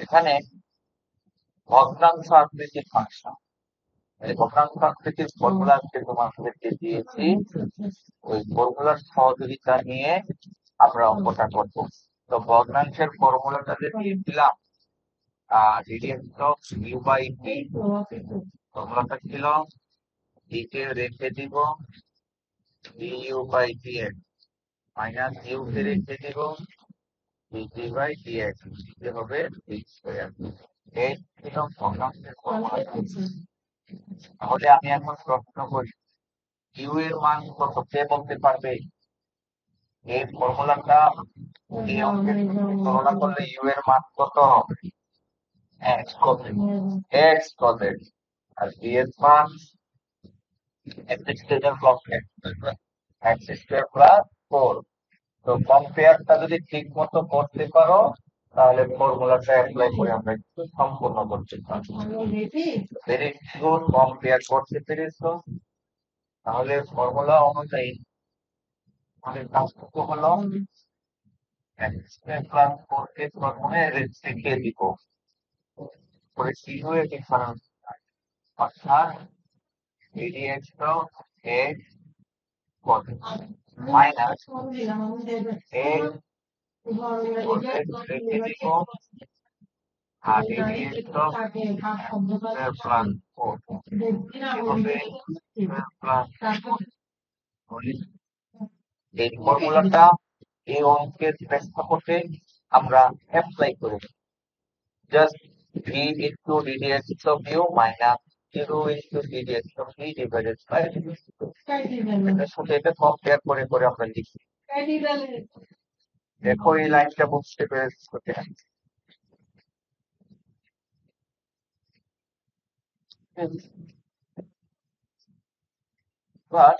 [SPEAKER 1] এখানে ভগ্নাংশ আকৃতির ফাংশন ভগ্নাংশ আকৃতির ফর্মুলা তোমাদেরকে দিয়েছি ওই ফর্মুলার সহযোগিতা নিয়ে আমরা অঙ্কটা করব তো ভগ্নাংশের ফর্মুলাটা দিয়ে দিলাম ddx of u by t ফর্মুলাটা ছিল কে রেখে দিব d u by d x minus u কে রেখে দিব ডিটি বাই ডিএক্স দিতে হবে ডি স্কয়ার। এই ছিল ভগ্নাংশের ফর্মুলা। তাহলে আমি এখন প্রশ্ন করি ইউ এর মান কত কে বলতে পারবে? এই ফর্মুলাটা এই অঙ্কের সাথে তুলনা করলে ইউ এর মান কত হবে? X cos x cos x আর বি এর মান x square plus x square plus 4। তো কম্পেয়ারটা যদি ঠিক মতো করতে পারো তাহলে ফর্মুলাটা অ্যাপ্লাই করে আমরা একটু সম্পূর্ণ করতে পারবো। ভেরি গুড, কম্পেয়ার করতে পেরেছো। তাহলে ফর্মুলা অনুযায়ী আমাদের কাজটুকু হলো x স্কয়ার প্লাস 4 কে প্রথমে রেখে দিব করে ইউ এর ডিফারেন্স অর্থাৎ dx x cos minus x cos x রেখে দিব আর dx প্লাস 4 হবে প্লাস এই ফর্মুলাটা এই অঙ্কের প্রেক্ষাপটে আমরা অ্যাপ্লাই করি। Just v into ddx of u minus 0 into ddx of v divided by এটা শুধু এটা কম্পেয়ার করে করে আমরা লিখি। দেখো এই লাইনটা বুঝতে পেরেছো কিনা? বাট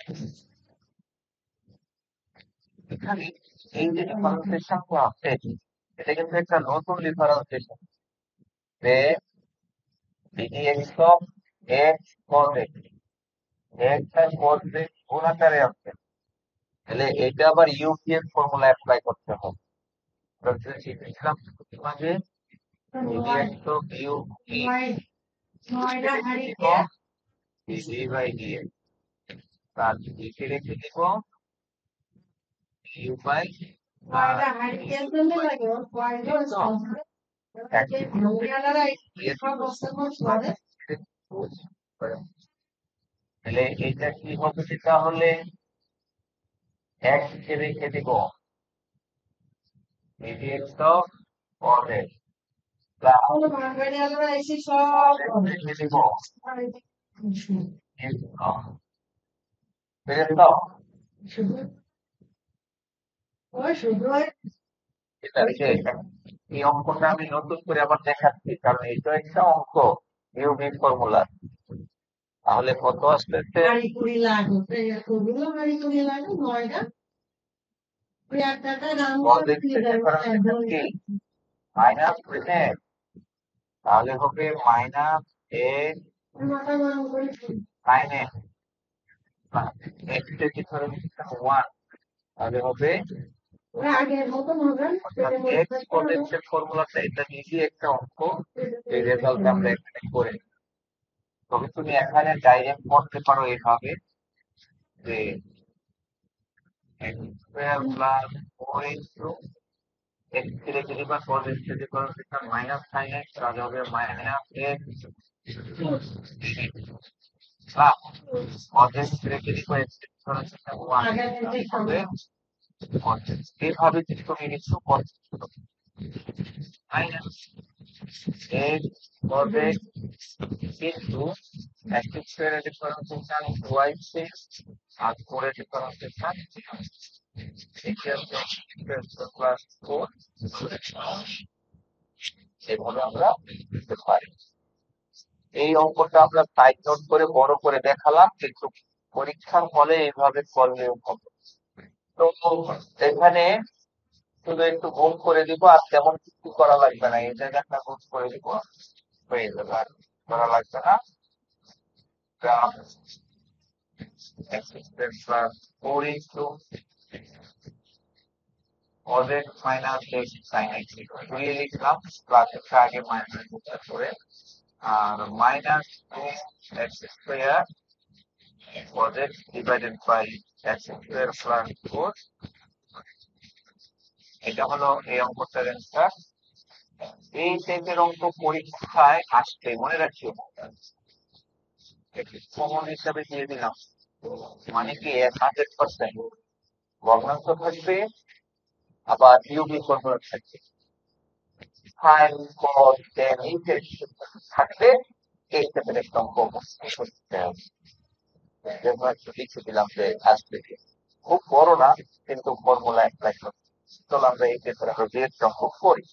[SPEAKER 1] এখানে এই যে ডিফারেন্সিয়েশনটা আছে এটা কিন্তু একটা নতুন ডিফারেন্সিয়েশন যে ddx of x cos x x R cos x গুণাকারে আছে, তাহলে এটা আবার ইউপি এর ফর্মুলা অ্যাপ্লাই করতে হবে। শিখেছিলাম মাঝে ddx of u dd by dx তার নিচে রেখে দিব u by তাহলে এটা কি হবে? তাহলে x কে রেখে দিব ddx of cos x plus রেখে দিব এই অঙ্কটা আমি নতুন করে আবার দেখাচ্ছি কারণ এটা একটা অঙ্ক ইউবি ফর্মুলা। তাহলে কত আসতেছে মাইনাস তাহলে হবে minus x sin x x এর ডিফারেন্স 1 তাহলে হবে x cos x এর ফর্মুলাটা এটা নিজে একটা অঙ্ক, এই রেজাল্ট আমরা এখানে করে তবে তুমি এখানে ডাইরেক্ট করতে পারো এভাবে যে x square plus 4 into x রেখে দিবা cos x এর ডিফারেন্স মাইনাস sin x তাহলে হবে minus x plus cos x রেখে দিবা x এর ডিফারেন্স 1 হবে এইভাবে যদি তুমি কিছু করতে মাইনাস x cos x কিন্তু x স্কয়ারের ডিফারেন্স y আর 4 এর ডিফারেন্স প্লাস 4 এভাবে আমরা লিখতে পারি। এই অঙ্কটা আমরা সাইড নোট করে বড় করে দেখালাম কিন্তু পরীক্ষার হলে এইভাবে করলেও হবে। তো এখানে শুধু একটু গুণ করে দিব আর তেমন কিছু করা লাগবে না, এই জায়গাটা গুণ করে দিব হয়ে যাবে, আর করা লাগবে না। x squared plus 4 into cos x minus x sin x দিয়ে লিখলাম প্লাস এর আগে মাইনাস করে আর minus 2x square cos x divided by x square plus 4 এটা হলো এই অঙ্কটার অ্যান্সার। এই টাইপের অঙ্ক পরীক্ষায় আসবে মনে রাখিও। কমন হিসাবে দিয়ে দিলাম, মানে কি 100% ভগ্নাংশ থাকবে, আবার ইউবি ফর্মুলা থাকবে, সাইন কস টেন এই থাকবে, এই ক্ষেত্রে একদম কমন লিখে দিলাম যে আসবে। খুব বড় না, কিন্তু ফর্মুলা অ্যাপ্লাই করবে। চলো আমরা এই ক্ষেত্রে আমরা বিয়ের সংখ্যক করি।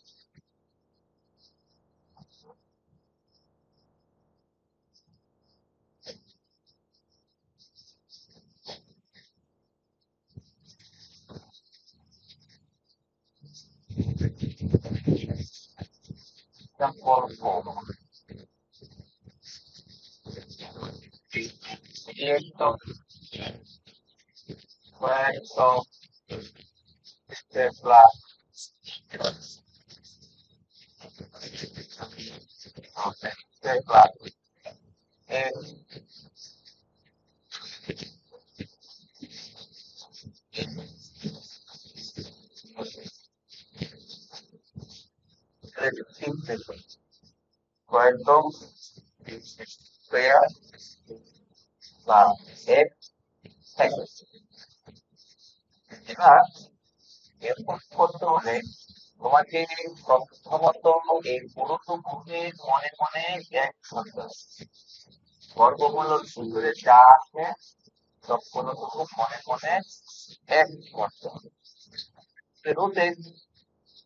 [SPEAKER 1] এবার এরকম করতে হলে তোমাকে প্রথমত এই পুরোটুকুকে মনে মনে এক করতে হবে। বর্গমূলের সূত্রে যা আছে সব পুরোটুকু মনে মনে এক করতে হবে।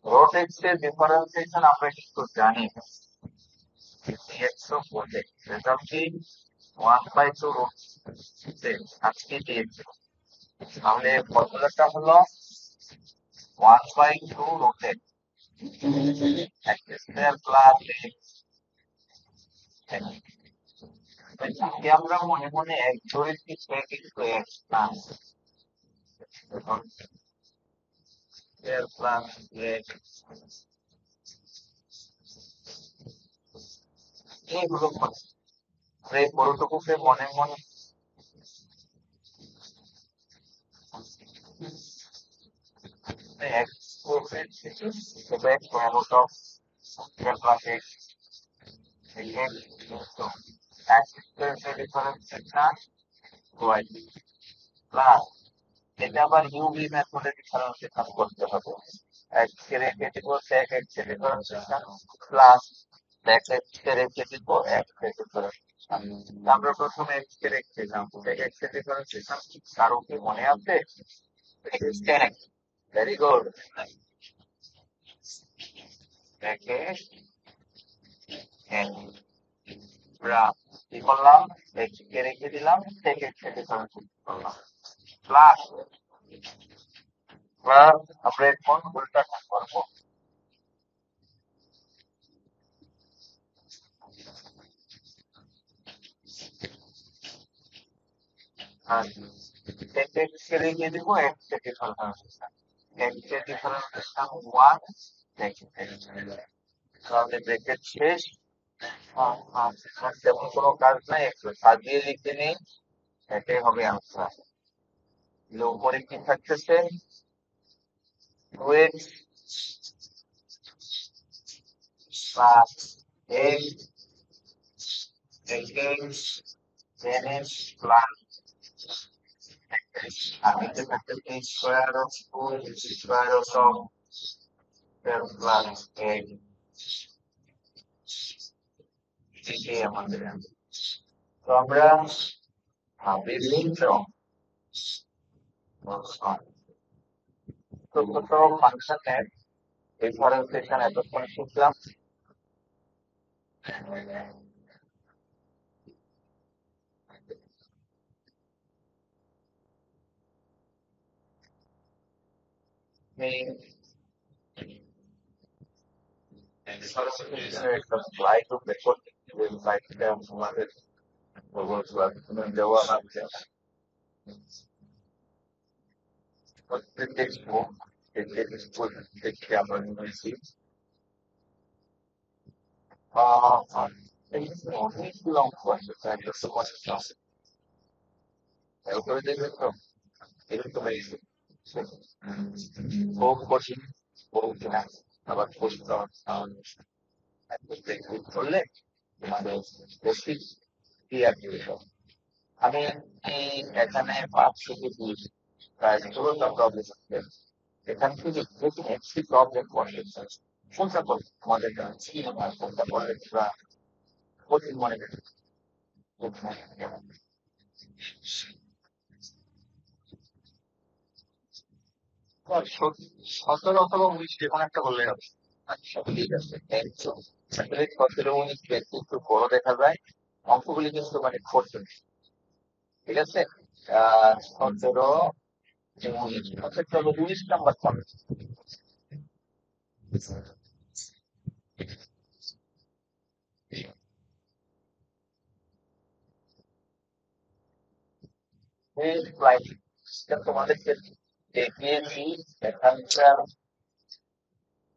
[SPEAKER 1] রুট এক্স এর ডিফারেন্সিয়েশন আমরা কিন্তু জানি, একশো বলে রেজাল্ট কি 1/2 রুট আজকে দিয়েছে। তাহলে ফর্মুলাটা হলো 1/2 root x square plus x. আমরা মনে মনে এক ধরেছি, সে কিন্তু এক্স না, স্কয়ার প্লাস এক্স এইগুলো এই বড়টুকুকে মনে মনে x square root of square plus x again so x square से डिफरेंस कितना y प्लस এটা আবার uv মেথডে ডিফারেন্সিয়েশন করতে হবে। x কে রেখে দিব sec x এর ডিফারেন্সিয়েশন প্লাস sec x কে রেখে দিব x এর ডিফারেন্সিয়েশন। আমরা প্রথমে x কে রেখে দিলাম, sec x এর ডিফারেন্সিয়েশন কারো কি মনে আছে? Very good. আমরা কি করলাম, x কে রেখে দিলাম, sec x এর ডিফারেন্সিয়েশন করলাম প্লাস আমরা এখন উল্টাটা করবো। sec x কে রেখে দিব x এর ডিফারেন্সিয়েশন, x এর ডিফারেন্সিয়েশন 1 sec x। তাহলে ব্র্যাকেট শেষ। তেমন কোনো কাজ নাই, একটু সাজিয়ে লিখে নেই, এটাই হবে আনসার। উপরে কি থাকতেছে 2x plus 8 again 10x plus আর নিচে থাকতেছে square of 2 square of plus 8 এটাই আমাদের answer। তো আমরা বিভিন্ন ছোট ছোট ফাংশনের ডিফারেন্সিয়েশন এতক্ষণ শিখলাম। একটা স্লাইড রেকর্ড স্লাইডটা আমাদের দেওয়া আছে দেখে আমরা নিয়েছি। অনেকগুলো অঙ্ক আছে, একটা সমস্যা আছে, করে দেখবেন তো এরকম বহু কঠিন বহু কিনা আবার প্রশ্ন করলে তোমাদের বেশি ক্লিয়ার ডিভিশন। আমি এই এখানে 5 থেকে 2 প্রায় 16টা প্রবলেম আছে। এখান থেকে প্রথম একটি প্রবলেম করতে কোনটা আমাদের কাছে কোনটা করলে আমরা কঠিন মনে করি। 17 অথবা 19 যে কোনো একটা বললে হবে। আচ্ছা ঠিক আছে, থ্যাংক ইউ। আসলে 17 19 একটু একটু বড় দেখা যায়, অঙ্কগুলি কিন্তু মানে কঠিন। ঠিক আছে, 17 19 আচ্ছা চলো 19 নাম্বার করো। এই স্লাইড তোমাদেরকে দেখিয়েছি, এখানকার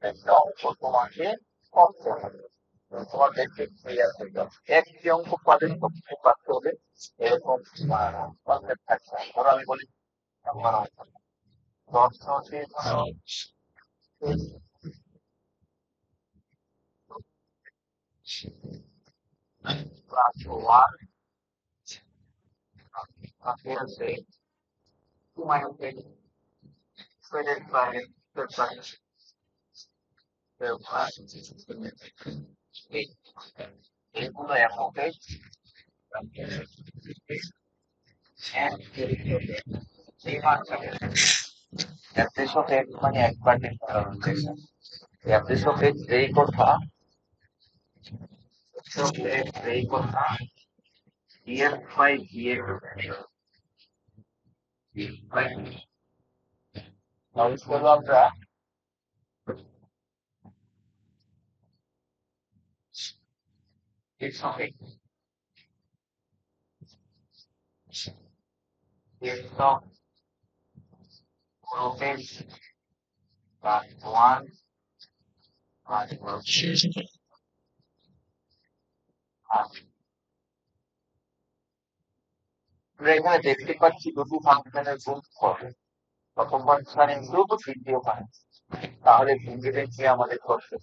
[SPEAKER 1] একটা অঙ্ক তোমাকে করতে হবে, তোমার দেখতে ক্লিয়ার হয়ে যাবে। একটি অঙ্ক পাদের পক্ষে পারতে হবে এরকম কনসেপ্ট থাকছে। ধরো আমি বলি আমার দর্শকে ক্লাস 1 আছে 2 minus 8 divided by the price এগুলো এমনটাই মানে একবার এই কথা এই কথা ডিএফ বাই ডিএফ আমরা এর সঙ্গে এখানে দেখতে পাচ্ছি দুটো ফাংশনের গুণফল, প্রথম ফাংশন ইনটু দ্বিতীয় ফাংশন, তাহলে ভিন্ডিটা কি আমাদের করতে,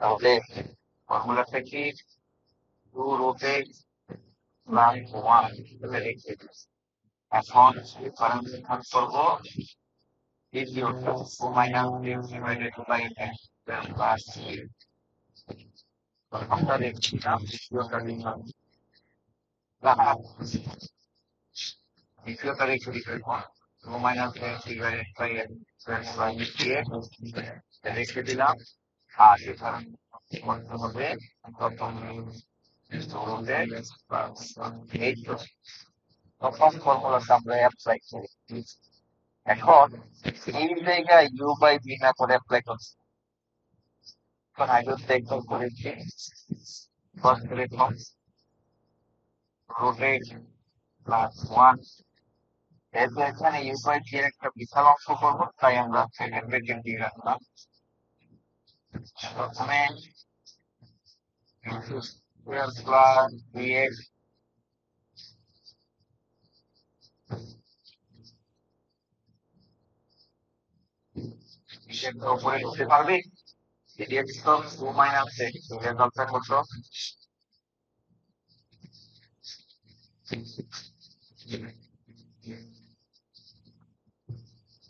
[SPEAKER 1] তাহলে ফর্মুলাটা কি 2 root x plus 1 লিখে দিচ্ছি। এখন ডিফারেন্সিয়েশন করব দ্বিতীয়টা 2 minus x divided by x plus 3 আমরা দেখছিলাম দ্বিতীয়টা লিখলাম দ্বিতীয়টা লিখে দিলাম 2 minus x divided by x plus 3 লিখে দিলাম। আর ডিফারেন্সিয়েশন করতে হবে প্রথম প্রথম ফর্মুলাটা আমরা অ্যাপ্লাই করি। এখন এই জায়গায় ইউ বাই বি না করে অ্যাপ্লাই করছি, এখন আগে একদম করেছি রোটেট প্লাস 1 যেহেতু এখানে ইউ বাই বি এর একটা বিশাল অংশ করবো, তাই আমরা সেকেন্ড ব্র্যাকেট দিয়ে রাখলাম। প্রথমে প্লাস bx হিসেবটা উপরে লিখতে পারবে, dx তো 2 minus x রেজাল্টটা কত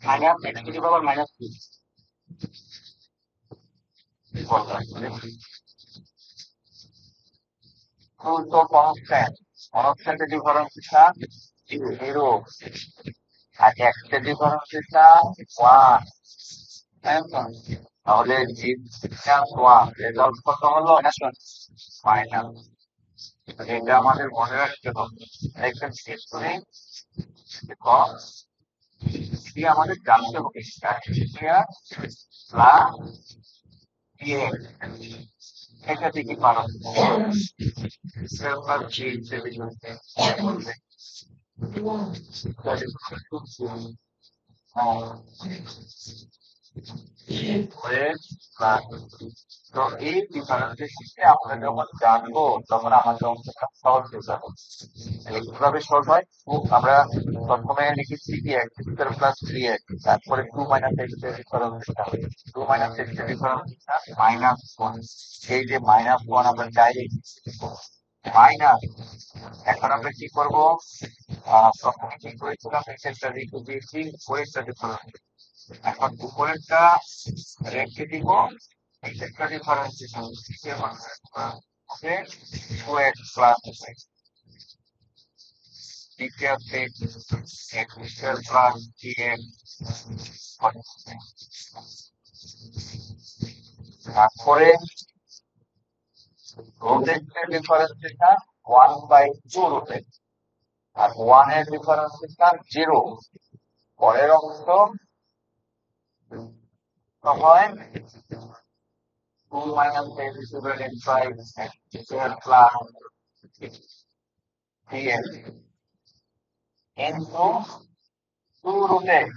[SPEAKER 1] minus x to the power minus 2 তো কনস্ট্যান্টের ডিফারেন্সটা 0 আর x এর ডিফারেন্সটা 1, তাহলে রেজাল্ট কত হলো মাইনাস। এটা আমাদের মনে রাখতে হবে, একদম শেষ করে আমাদের জানতে হবে এটা থেকে পারো তো এই ডিফারেন্সিয়েশনকে আমরা যখন জানবো তখন আমাদের অঙ্কটা সহজ হয়ে যাবে। কিভাবে সহজ হয়, আমরা প্রথমে লিখেছি কি x স্কয়ার প্লাস 3x, তারপরে 2 মাইনাস x এর ডিফারেন্সটা 2 মাইনাস x এর ডিফারেন্সটা মাইনাস 1, এই যে মাইনাস 1 আমরা ডাইরেক্ট মাইনাস এখন আমরা কি করব? প্রথমে কি করেছিলাম, নিচেরটা রেখে দিয়েছি, উপরেরটা ডিফারেন্স। এখন উপরেরটা রেখে দিব, নিচেরটা ডিফারেন্সিয়েশন ওকে, 2x প্লাস দ্বিতীয়তে x স্কয়ার প্লাস dx, তারপরে রোটেটের ডিফারেন্সিয়েশন 1/2 রোটেট, আর 1 এর ডিফারেন্সিয়েশন 0। পরের অংশ হয় 2 minus x divided by x square plus dx into 2 root x,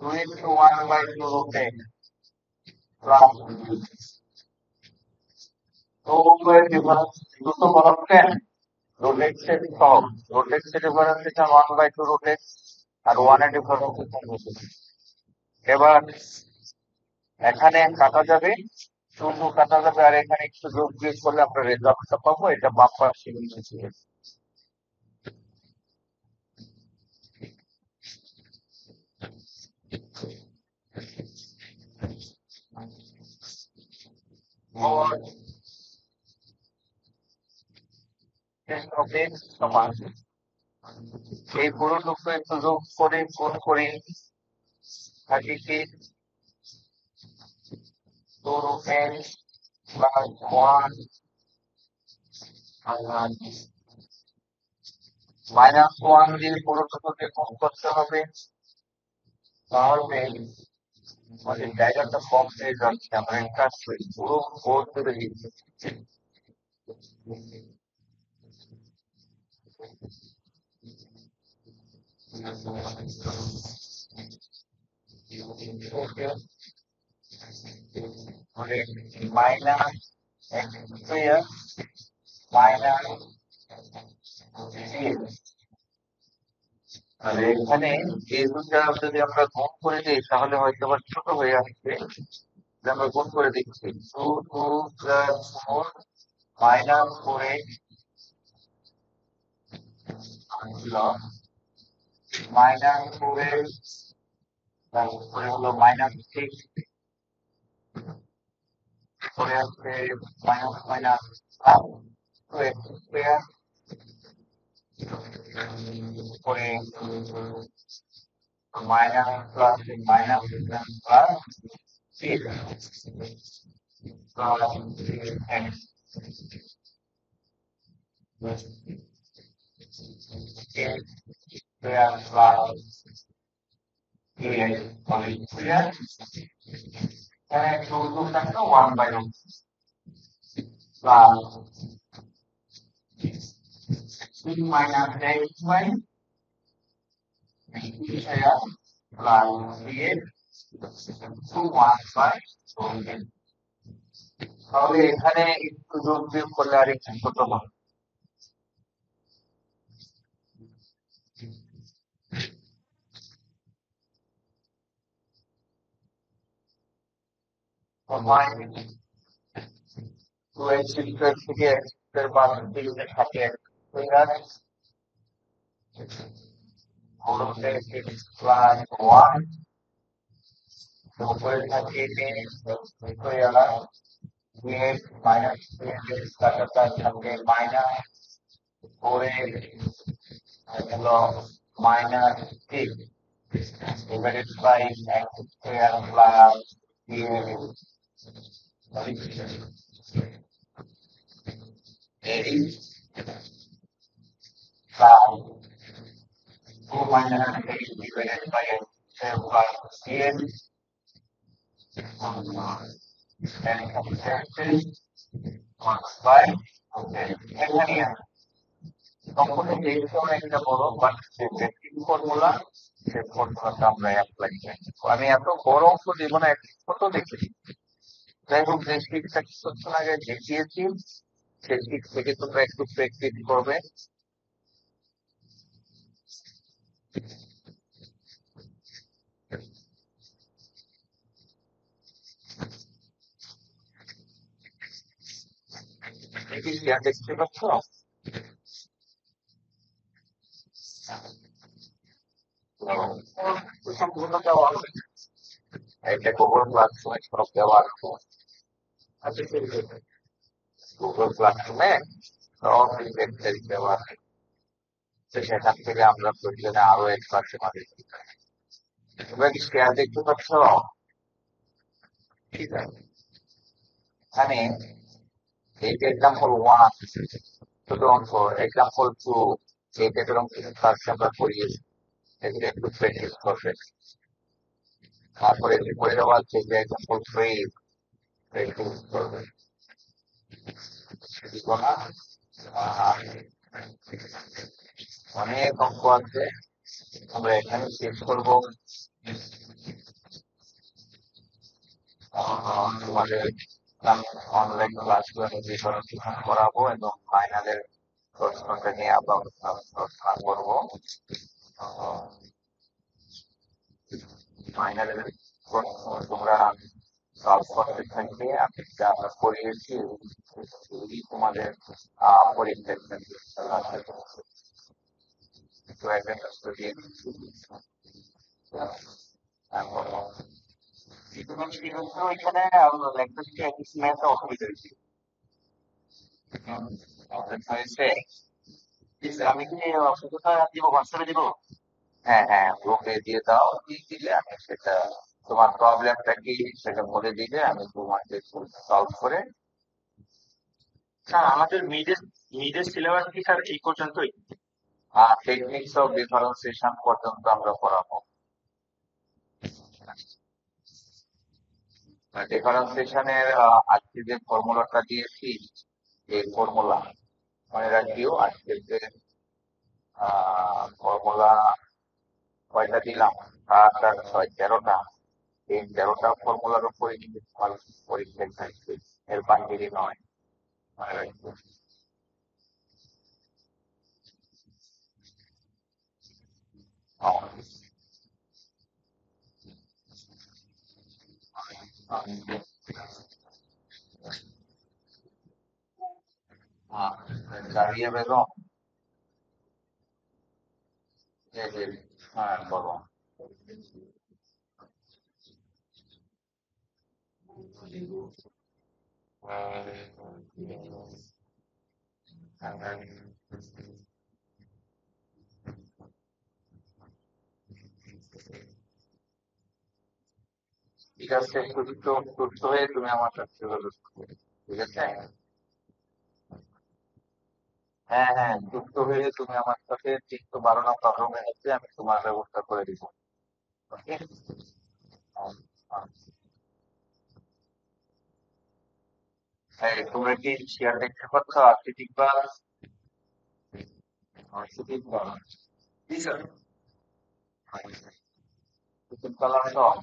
[SPEAKER 1] 2 into 1/2 root x plus, তো উভয়ের ডিফারেন্স দুটো বলক 10, root x এর সহগ, root x এর ডিফারেন্সিয়েশন 1/2 root x আর 1 এর ডিফারেন্সিয়েশন root x। এবার এখানে কাটা যাবে, শুধু কাটা যাবে, আর এখানে একটু যোগ বিয়োগ করলে আমরা রেজাল্টটা পাবো। এটা বাম পাশে লিখেছি। এই পুরো টুকু একটু যোগ করে গুণ করি, 36 2 root x plus 1 minus 1 দিয়ে পুরো টুকুকে গুণ করতে হবে, তাহলে আমাদের জায়গাটা কম হয়ে যাচ্ছে। আমরা একটা পুরো কোড ধরে লিখছি। মাইনাস x স্কয়ার মাইনাস আর এখানে এই দুটা যদি আমরা গুণ করে দিই তাহলে হয়তো আবার ছোট হয়ে আসবে। আমরা গুণ করে দিচ্ছি, 2 2 plus 4 minus 4x minus 4x, তারপরে হলো minus 6, পরে আসছে minus minus 2x square, পরে minus plus minus plus 6 plus x square plus 2x whole square, and 2 factor 1/2 plus 2 minus x by square plus 3x 2 1/2। তাহলে এখানে একটু যোগ বিয়োগ করলে আর একটু ছোট হবে। থেকে x এর মান দিকে থাকে প্লাস 1, উপরে থাকে মাইনাস কাটাটা থাকে মাইনাস 4x হলো minus 6 divided by x square plus 3x plus 2 minus 8 divided by x square plus 3x, and subtracted 1/, এখানে সম্পূর্ণ যেহেতু একটা বড়, বাট যে বেসিক ফর্মুলা সেই ফর্মুলাটা আমরা অ্যাপ্লাই করি। আমি এত বড় অঙ্ক দিব না, একটু ছোট দেখি। যাই হোক, যে শিটটা কিছুক্ষণ আগে দেখিয়েছি সেই শিট থেকে তোমরা একটু প্র্যাকটিস করবে। দেখতে পাচ্ছ? সম্পূর্ণ দেওয়া হবে একটা গুগল ক্লাসরুমে সব দেওয়া আছে গুগল ক্লাসরুমে সব লেকচার দেওয়া আছে তো সেখান থেকে আমরা প্রয়োজনে আরো এক্সট্রাকশন দেখতে পারি তোমরা কি স্কেয়ার দেখতে পাচ্ছ ঠিক আছে এখানে এইটা এক্সাম্পল 1 ছোট অঙ্ক এক্সাম্পল 2 এই টাইপের অঙ্ক ক্লাসে আমরা পড়িয়েছি এগুলো একটু প্র্যাকটিস করবে তারপরে পড়ে দেওয়া আছে যে এক্সাম্পল 3 প্র্যাকটিস করবে দিব না আর অনেক অঙ্ক আছে আমরা এখানে শেষ করবো তোমাদের অনলাইন ক্লাসগুলো বিশ্লেষণ করাবো এবং ফাইনালের প্রশ্নটা নিয়ে আবার আলোচনা করবো ফাইনালের প্রশ্ন তোমরা সলভ করতে থাকবে আমি যা পড়িয়েছি তোমাদের পরীক্ষার একটু অ্যাটেন্ডেন্স দিয়ে ওইখানে ম্যাথে অসুবিধা হয়েছে আমি কি অসুবিধা দিব হোয়াটসঅ্যাপে দিব হ্যাঁ হ্যাঁ গ্রুপে দিয়ে দাও দিয়ে দিলে আমি সেটা তোমার প্রবলেমটা কি সেটা বলে দিলে আমি তোমাকে সলভ করে
[SPEAKER 3] স্যার আমাদের মিডের সিলেবাস কি স্যার এই পর্যন্তই
[SPEAKER 1] টেকনিক্স অফ ডিফারেন্সিয়েশন পর্যন্ত আমরা পড়াবো ডিফারেন্সিয়েশনের আজকে যে ফর্মুলাটা দিয়েছি এই ফর্মুলা মনে রাখিও আজকে যে ফর্মুলা কয়টা দিলাম 7 আর 6 13টা এই 13টা ফর্মুলার উপরে কিন্তু পরীক্ষায় থাকবে এর বাইরে নয় মনে রাখবো জারিয়া বেগম হ্যাঁ বলো ঠিক আছে সুস্থ হয়ে তুমি আমার সাথে যোগাযোগ করবে ঠিক আছে হ্যাঁ হ্যাঁ যুক্ত হয়ে তুমি আমার সাথে 312 নম্বর রুমে এসে আমি তোমার ব্যবস্থা করে দিব ওকে তোমরা কি শেয়ার দেখতে পাচ্ছ আর্থিক বা আর্থিক বা জি স্যার কালার সব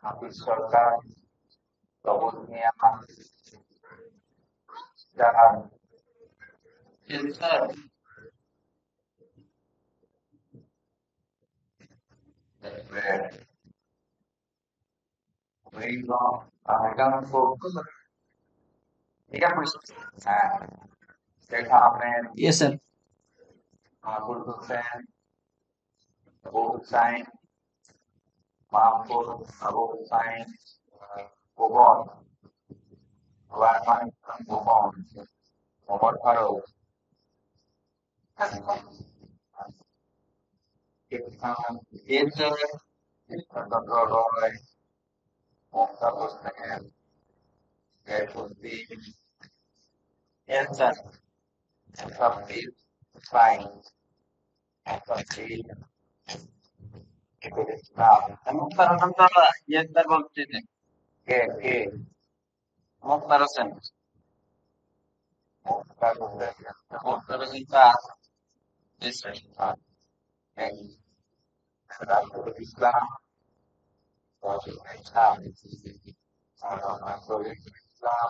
[SPEAKER 1] হাফিজ সরকার তবল মিয়া যারা হ্যাঁ দেখা আপনার
[SPEAKER 3] ইয়েস স্যার
[SPEAKER 1] আবুল হোসেন আবু হুসাইন মাহমুদ আবু হুসাইন ভুবন রহমান ভুবন মোহাম্মদ ফারুক চন্দ্র রয় মমতাজ হোসেন জয়ফুদ্দিন
[SPEAKER 3] স্যার
[SPEAKER 1] সাব্বির সাইন সাব্বির ইসলাম
[SPEAKER 3] মুক্তার হোসেন স্যার ইয়েস স্যার বলতেছে
[SPEAKER 1] কে
[SPEAKER 3] মুক্তার হোসেন
[SPEAKER 1] মুক্তার হোসেন
[SPEAKER 3] মুক্তার হোসেন স্যার ইয়েস স্যার
[SPEAKER 1] রাজুল ইসলাম ইসলাম ইসলাম